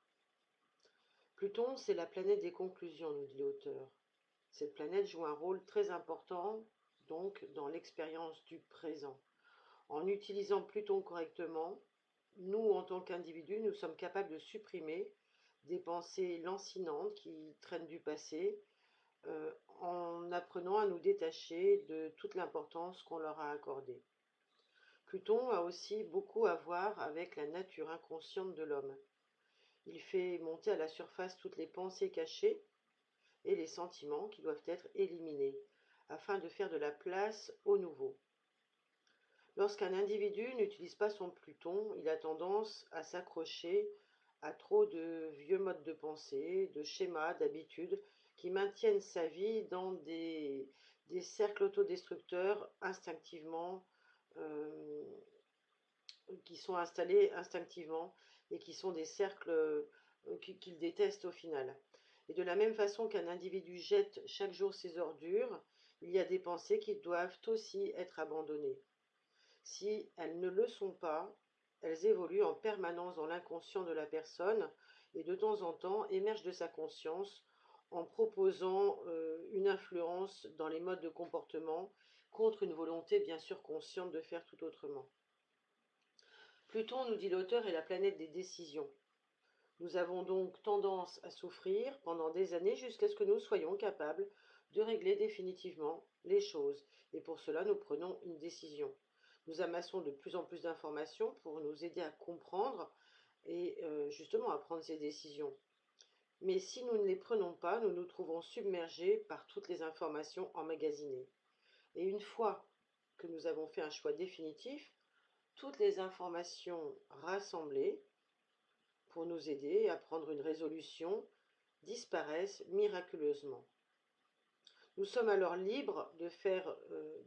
Pluton, c'est la planète des conclusions, nous dit l'auteur. Cette planète joue un rôle très important, donc, dans l'expérience du présent. En utilisant Pluton correctement, nous, en tant qu'individus, nous sommes capables de supprimer des pensées lancinantes qui traînent du passé, en apprenant à nous détacher de toute l'importance qu'on leur a accordée. Pluton a aussi beaucoup à voir avec la nature inconsciente de l'homme. Il fait monter à la surface toutes les pensées cachées et les sentiments qui doivent être éliminés, afin de faire de la place au nouveau. Lorsqu'un individu n'utilise pas son Pluton, il a tendance à s'accrocher à trop de vieux modes de pensée, de schémas, d'habitudes qui maintiennent sa vie dans des cercles autodestructeurs instinctivement, euh, qui sont installés instinctivement et qui sont des cercles qu'il déteste au final. Et de la même façon qu'un individu jette chaque jour ses ordures, il y a des pensées qui doivent aussi être abandonnées. Si elles ne le sont pas, elles évoluent en permanence dans l'inconscient de la personne et de temps en temps émergent de sa conscience en proposant une influence dans les modes de comportement contre une volonté bien sûr consciente de faire tout autrement. Pluton, nous dit l'auteur, est la planète des décisions. Nous avons donc tendance à souffrir pendant des années jusqu'à ce que nous soyons capables de régler définitivement les choses. Et pour cela, nous prenons une décision. Nous amassons de plus en plus d'informations pour nous aider à comprendre et justement à prendre ces décisions. Mais si nous ne les prenons pas, nous nous trouvons submergés par toutes les informations emmagasinées. Et une fois que nous avons fait un choix définitif, toutes les informations rassemblées pour nous aider à prendre une résolution disparaissent miraculeusement. Nous sommes alors libres de faire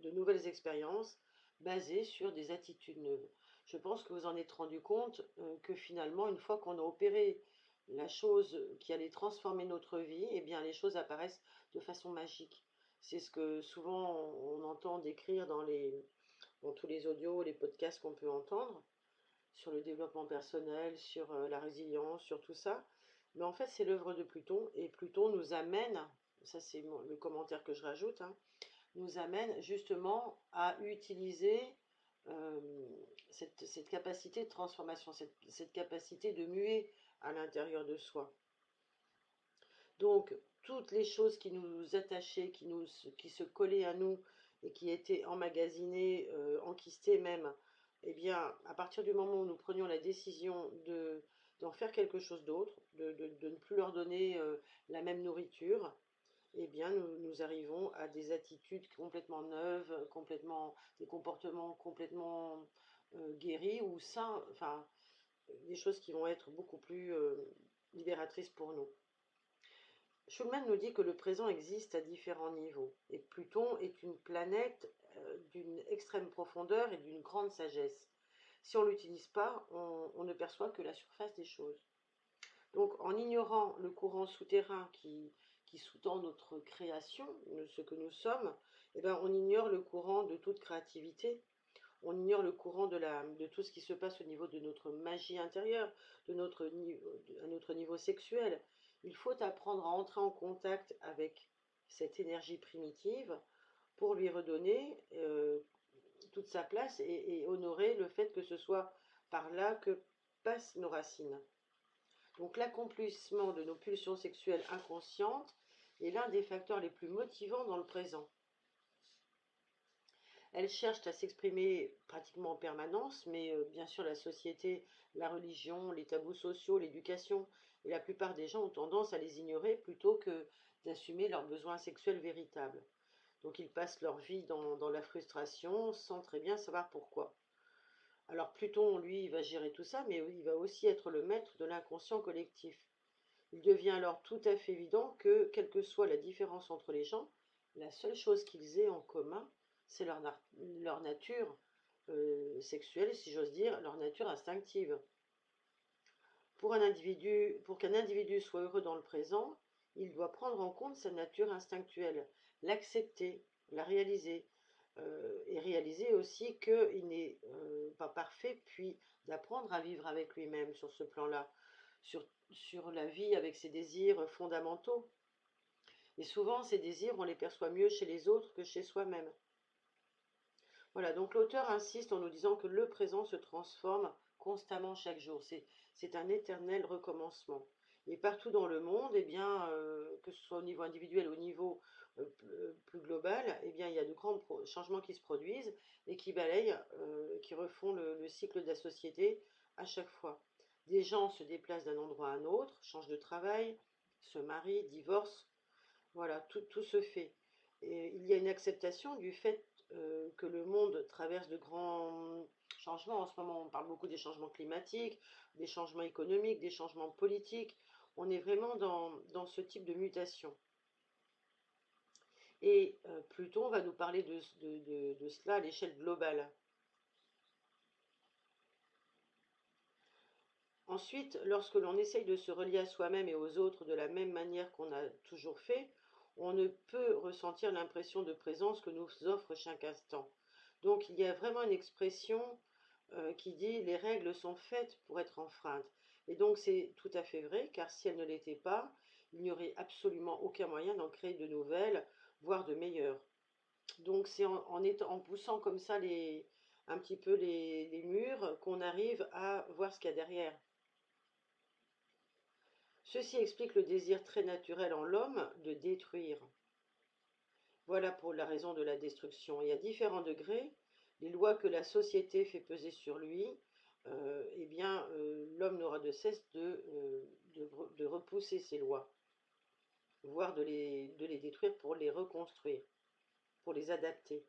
de nouvelles expériences basées sur des attitudes neuves. Je pense que vous en êtes rendu compte que finalement, une fois qu'on a opéré la chose qui allait transformer notre vie, eh bien les choses apparaissent de façon magique. C'est ce que souvent on entend décrire dans tous les audios, les podcasts qu'on peut entendre sur le développement personnel, sur la résilience, sur tout ça. Mais en fait, c'est l'œuvre de Pluton, et Pluton nous amène, ça c'est le commentaire que je rajoute, hein, nous amène justement à utiliser euh, cette capacité de transformation, cette capacité de muer à l'intérieur de soi. Donc, toutes les choses qui nous attachaient, qui se collaient à nous et qui étaient emmagasinées, enquistées même, eh bien, à partir du moment où nous prenions la décision d'en faire quelque chose d'autre, de ne plus leur donner la même nourriture, eh bien, nous arrivons à des attitudes complètement neuves, des comportements complètement guéris ou sains, enfin, des choses qui vont être beaucoup plus libératrices pour nous. Schulman nous dit que le présent existe à différents niveaux, et Pluton est une planète d'une extrême profondeur et d'une grande sagesse. Si on ne l'utilise pas, on ne perçoit que la surface des choses. Donc en ignorant le courant souterrain qui sous-tend notre création, ce que nous sommes, eh ben, on ignore le courant de toute créativité, on ignore le courant de tout ce qui se passe au niveau de notre magie intérieure, à notre niveau sexuel. Il faut apprendre à entrer en contact avec cette énergie primitive pour lui redonner toute sa place et honorer le fait que ce soit par là que passent nos racines. Donc l'accomplissement de nos pulsions sexuelles inconscientes est l'un des facteurs les plus motivants dans le présent. Elles cherchent à s'exprimer pratiquement en permanence, mais bien sûr la société, la religion, les tabous sociaux, l'éducation, et la plupart des gens ont tendance à les ignorer plutôt que d'assumer leurs besoins sexuels véritables. Donc ils passent leur vie dans la frustration sans très bien savoir pourquoi. Alors Pluton, lui, il va gérer tout ça, mais il va aussi être le maître de l'inconscient collectif. Il devient alors tout à fait évident que, quelle que soit la différence entre les gens, la seule chose qu'ils aient en commun, c'est leur nature sexuelle, si j'ose dire, leur nature instinctive. Pour qu'un individu soit heureux dans le présent, il doit prendre en compte sa nature instinctuelle, l'accepter, la réaliser, et réaliser aussi qu'il n'est pas parfait, puis d'apprendre à vivre avec lui-même sur ce plan-là, sur la vie avec ses désirs fondamentaux. Et souvent, ces désirs, on les perçoit mieux chez les autres que chez soi-même. Voilà, donc l'auteur insiste en nous disant que le présent se transforme constamment chaque jour. C'est un éternel recommencement. Et partout dans le monde, eh bien, que ce soit au niveau individuel ou au niveau plus global, eh bien, il y a de grands changements qui se produisent et qui balayent, qui refont le cycle de la société à chaque fois. Des gens se déplacent d'un endroit à un autre, changent de travail, se marient, divorcent. Voilà, tout se fait. Et il y a une acceptation du fait que le monde traverse de grands changements. En ce moment, on parle beaucoup des changements climatiques, des changements économiques, des changements politiques. On est vraiment dans ce type de mutation. Et Pluton va nous parler de cela à l'échelle globale. Ensuite, lorsque l'on essaye de se relier à soi-même et aux autres de la même manière qu'on a toujours fait, on ne peut ressentir l'impression de présence que nous offre chaque instant. Donc il y a vraiment une expression qui dit les règles sont faites pour être enfreintes. Et donc c'est tout à fait vrai, car si elles ne l'étaient pas, il n'y aurait absolument aucun moyen d'en créer de nouvelles, voire de meilleures. Donc c'est en poussant comme ça un petit peu les murs qu'on arrive à voir ce qu'il y a derrière. Ceci explique le désir très naturel en l'homme de détruire. Voilà pour la raison de la destruction. Et à différents degrés, les lois que la société fait peser sur lui, eh bien, l'homme n'aura de cesse de repousser ces lois, voire de les détruire pour les reconstruire, pour les adapter.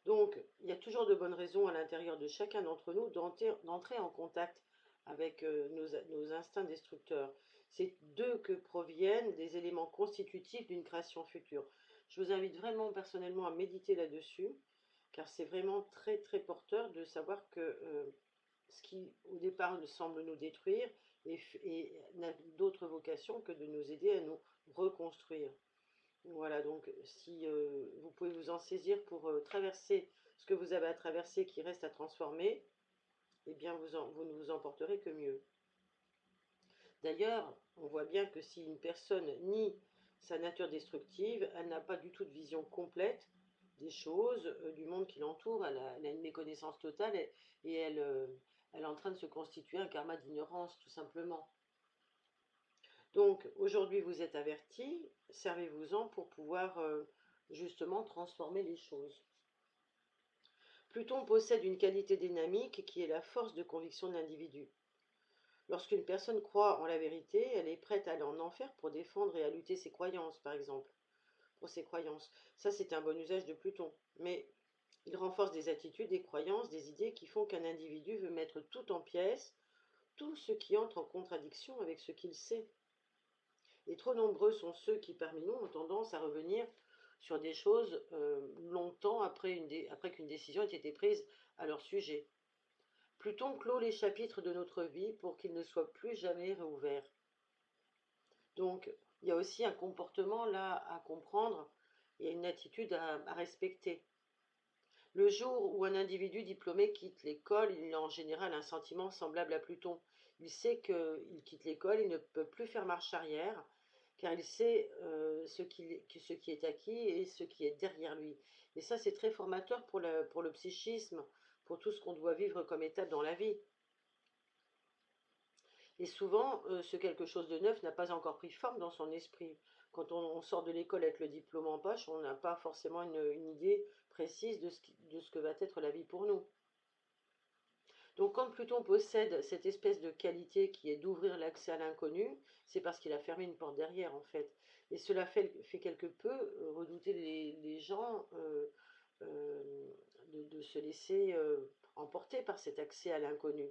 Donc, il y a toujours de bonnes raisons à l'intérieur de chacun d'entre nous d'entrer en contact avec nos instincts destructeurs. C'est d'eux que proviennent des éléments constitutifs d'une création future. Je vous invite vraiment personnellement à méditer là-dessus, car c'est vraiment très très porteur de savoir que ce qui au départ semble nous détruire n'a d'autre vocation que de nous aider à nous reconstruire. Voilà, donc si vous pouvez vous en saisir pour traverser ce que vous avez à traverser qui reste à transformer, eh bien vous ne vous en porterez que mieux. D'ailleurs, on voit bien que si une personne nie sa nature destructive, elle n'a pas du tout de vision complète des choses, du monde qui l'entoure, elle a une méconnaissance totale et elle est en train de se constituer un karma d'ignorance, tout simplement. Donc aujourd'hui vous êtes avertis, servez-vous-en pour pouvoir justement transformer les choses. Pluton possède une qualité dynamique qui est la force de conviction de l'individu. Lorsqu'une personne croit en la vérité, elle est prête à aller en enfer pour défendre et à lutter ses croyances, par exemple. Pour ses croyances. Ça, c'est un bon usage de Pluton. Mais il renforce des attitudes, des croyances, des idées qui font qu'un individu veut mettre tout en pièces, tout ce qui entre en contradiction avec ce qu'il sait. Et trop nombreux sont ceux qui, parmi nous, ont tendance à revenir sur des choses longtemps après qu'une décision ait été prise à leur sujet. Pluton clôt les chapitres de notre vie pour qu'ils ne soient plus jamais réouverts. Donc, il y a aussi un comportement là à comprendre et une attitude à respecter. Le jour où un individu diplômé quitte l'école, il a en général un sentiment semblable à Pluton. Il sait qu'il quitte l'école, il ne peut plus faire marche arrière, car il sait ce qui est acquis et ce qui est derrière lui. Et ça, c'est très formateur pour le psychisme, pour tout ce qu'on doit vivre comme étape dans la vie. Et souvent, ce quelque chose de neuf n'a pas encore pris forme dans son esprit. Quand on sort de l'école avec le diplôme en poche, on n'a pas forcément une idée précise de ce que va être la vie pour nous. Donc quand Pluton possède cette espèce de qualité qui est d'ouvrir l'accès à l'inconnu, c'est parce qu'il a fermé une porte derrière en fait. Et cela fait quelque peu redouter les gens de se laisser emporter par cet accès à l'inconnu.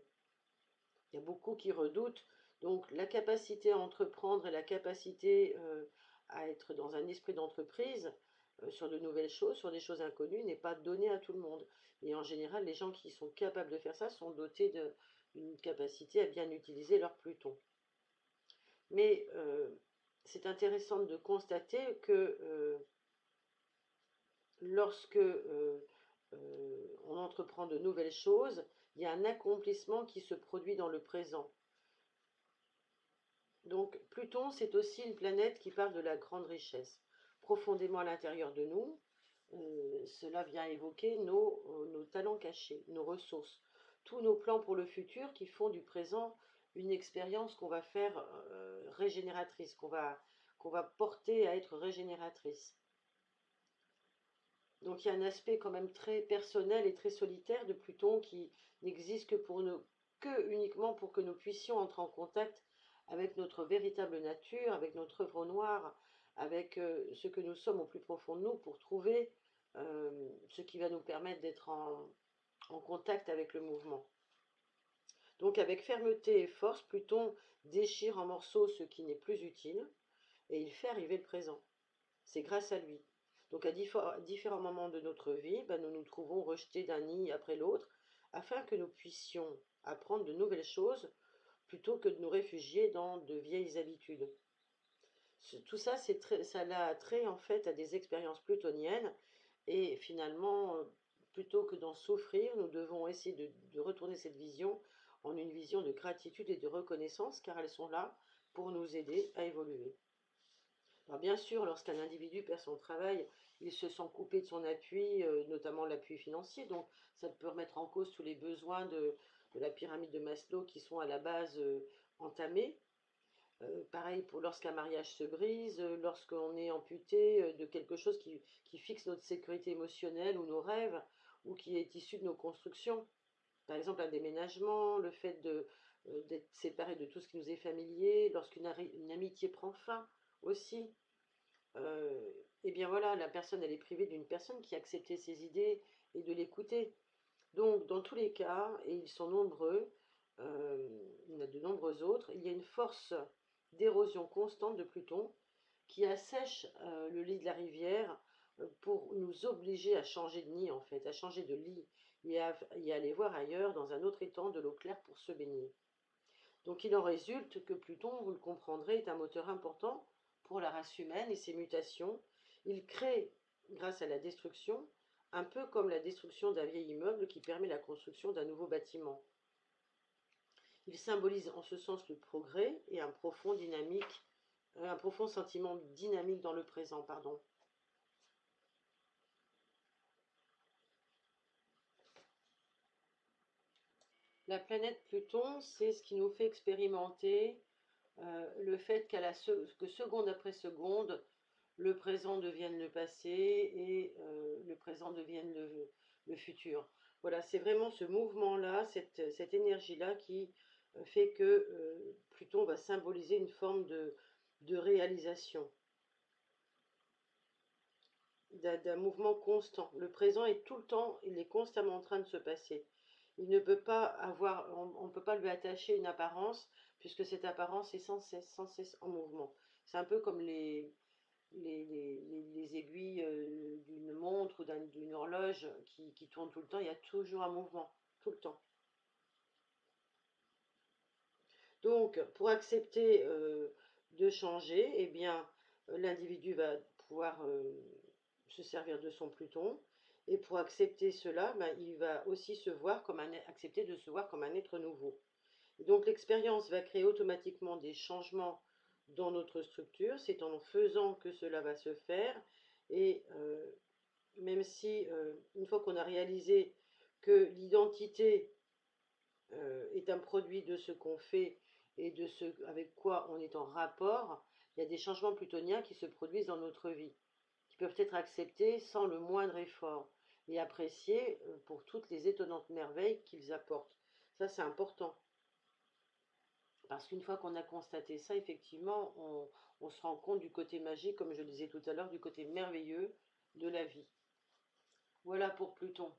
Il y a beaucoup qui redoutent. Donc la capacité à entreprendre et la capacité à être dans un esprit d'entreprise sur de nouvelles choses, sur des choses inconnues, n'est pas donnée à tout le monde. Et en général, les gens qui sont capables de faire ça sont dotés d'une capacité à bien utiliser leur Pluton. Mais c'est intéressant de constater que lorsque on entreprend de nouvelles choses, il y a un accomplissement qui se produit dans le présent. Donc Pluton, c'est aussi une planète qui parle de la grande richesse. Profondément à l'intérieur de nous, cela vient évoquer nos talents cachés, nos ressources, tous nos plans pour le futur qui font du présent une expérience qu'on va faire régénératrice, qu'on va porter à être régénératrice. Donc il y a un aspect quand même très personnel et très solitaire de Pluton qui n'existe que uniquement pour que nous puissions entrer en contact avec notre véritable nature, avec notre œuvre noire, avec ce que nous sommes au plus profond de nous pour trouver ce qui va nous permettre d'être en contact avec le mouvement. Donc avec fermeté et force, Pluton déchire en morceaux ce qui n'est plus utile et il fait arriver le présent. C'est grâce à lui. Donc à différents moments de notre vie, nous nous trouvons rejetés d'un nid après l'autre, afin que nous puissions apprendre de nouvelles choses plutôt que de nous réfugier dans de vieilles habitudes. Tout ça, ça a trait en fait à des expériences plutoniennes, et finalement, plutôt que d'en souffrir, nous devons essayer de retourner cette vision en une vision de gratitude et de reconnaissance, car elles sont là pour nous aider à évoluer. Alors bien sûr, lorsqu'un individu perd son travail, il se sent coupé de son appui, notamment l'appui financier, donc ça peut remettre en cause tous les besoins de la pyramide de Maslow qui sont à la base entamés. Pareil pour lorsqu'un mariage se brise, lorsqu'on est amputé de quelque chose qui fixe notre sécurité émotionnelle ou nos rêves, ou qui est issu de nos constructions. Par exemple, un déménagement, le fait d'être séparé de tout ce qui nous est familier, lorsqu'une amitié prend fin aussi. Et bien voilà, la personne, elle est privée d'une personne qui a accepté ses idées et de l'écouter. Donc, dans tous les cas, et ils sont nombreux, il y en a de nombreux autres, il y a une force d'érosion constante de Pluton qui assèche le lit de la rivière pour nous obliger à changer de nid, en fait, à changer de lit et à aller voir ailleurs, dans un autre étang, de l'eau claire pour se baigner. Donc, il en résulte que Pluton, vous le comprendrez, est un moteur important pour la race humaine et ses mutations. Il crée, grâce à la destruction, un peu comme la destruction d'un vieil immeuble qui permet la construction d'un nouveau bâtiment. Il symbolise en ce sens le progrès et un profond sentiment dynamique dans le présent, pardon. La planète Pluton, c'est ce qui nous fait expérimenter le fait que seconde après seconde, le présent devienne le passé et le présent devienne le futur. Voilà, c'est vraiment ce mouvement-là, cette énergie-là qui fait que Pluton va symboliser une forme de réalisation, d'un mouvement constant. Le présent est tout le temps, il est constamment en train de se passer. Il ne peut pas avoir, on ne peut pas lui attacher une apparence, puisque cette apparence est sans cesse en mouvement. C'est un peu comme les aiguilles d'une montre ou d'une horloge qui tournent tout le temps. Il y a toujours un mouvement, tout le temps. Donc, pour accepter de changer, eh bien, l'individu va pouvoir se servir de son Pluton. Et pour accepter cela, ben, il va aussi accepter de se voir comme un être nouveau. Et donc, l'expérience va créer automatiquement des changements dans notre structure. C'est en faisant que cela va se faire. Et même si, une fois qu'on a réalisé que l'identité est un produit de ce qu'on fait et de ce avec quoi on est en rapport, il y a des changements plutoniens qui se produisent dans notre vie, qui peuvent être acceptés sans le moindre effort et appréciés pour toutes les étonnantes merveilles qu'ils apportent. Ça, c'est important. Parce qu'une fois qu'on a constaté ça, effectivement, on se rend compte du côté magique, comme je le disais tout à l'heure, du côté merveilleux de la vie. Voilà pour Pluton.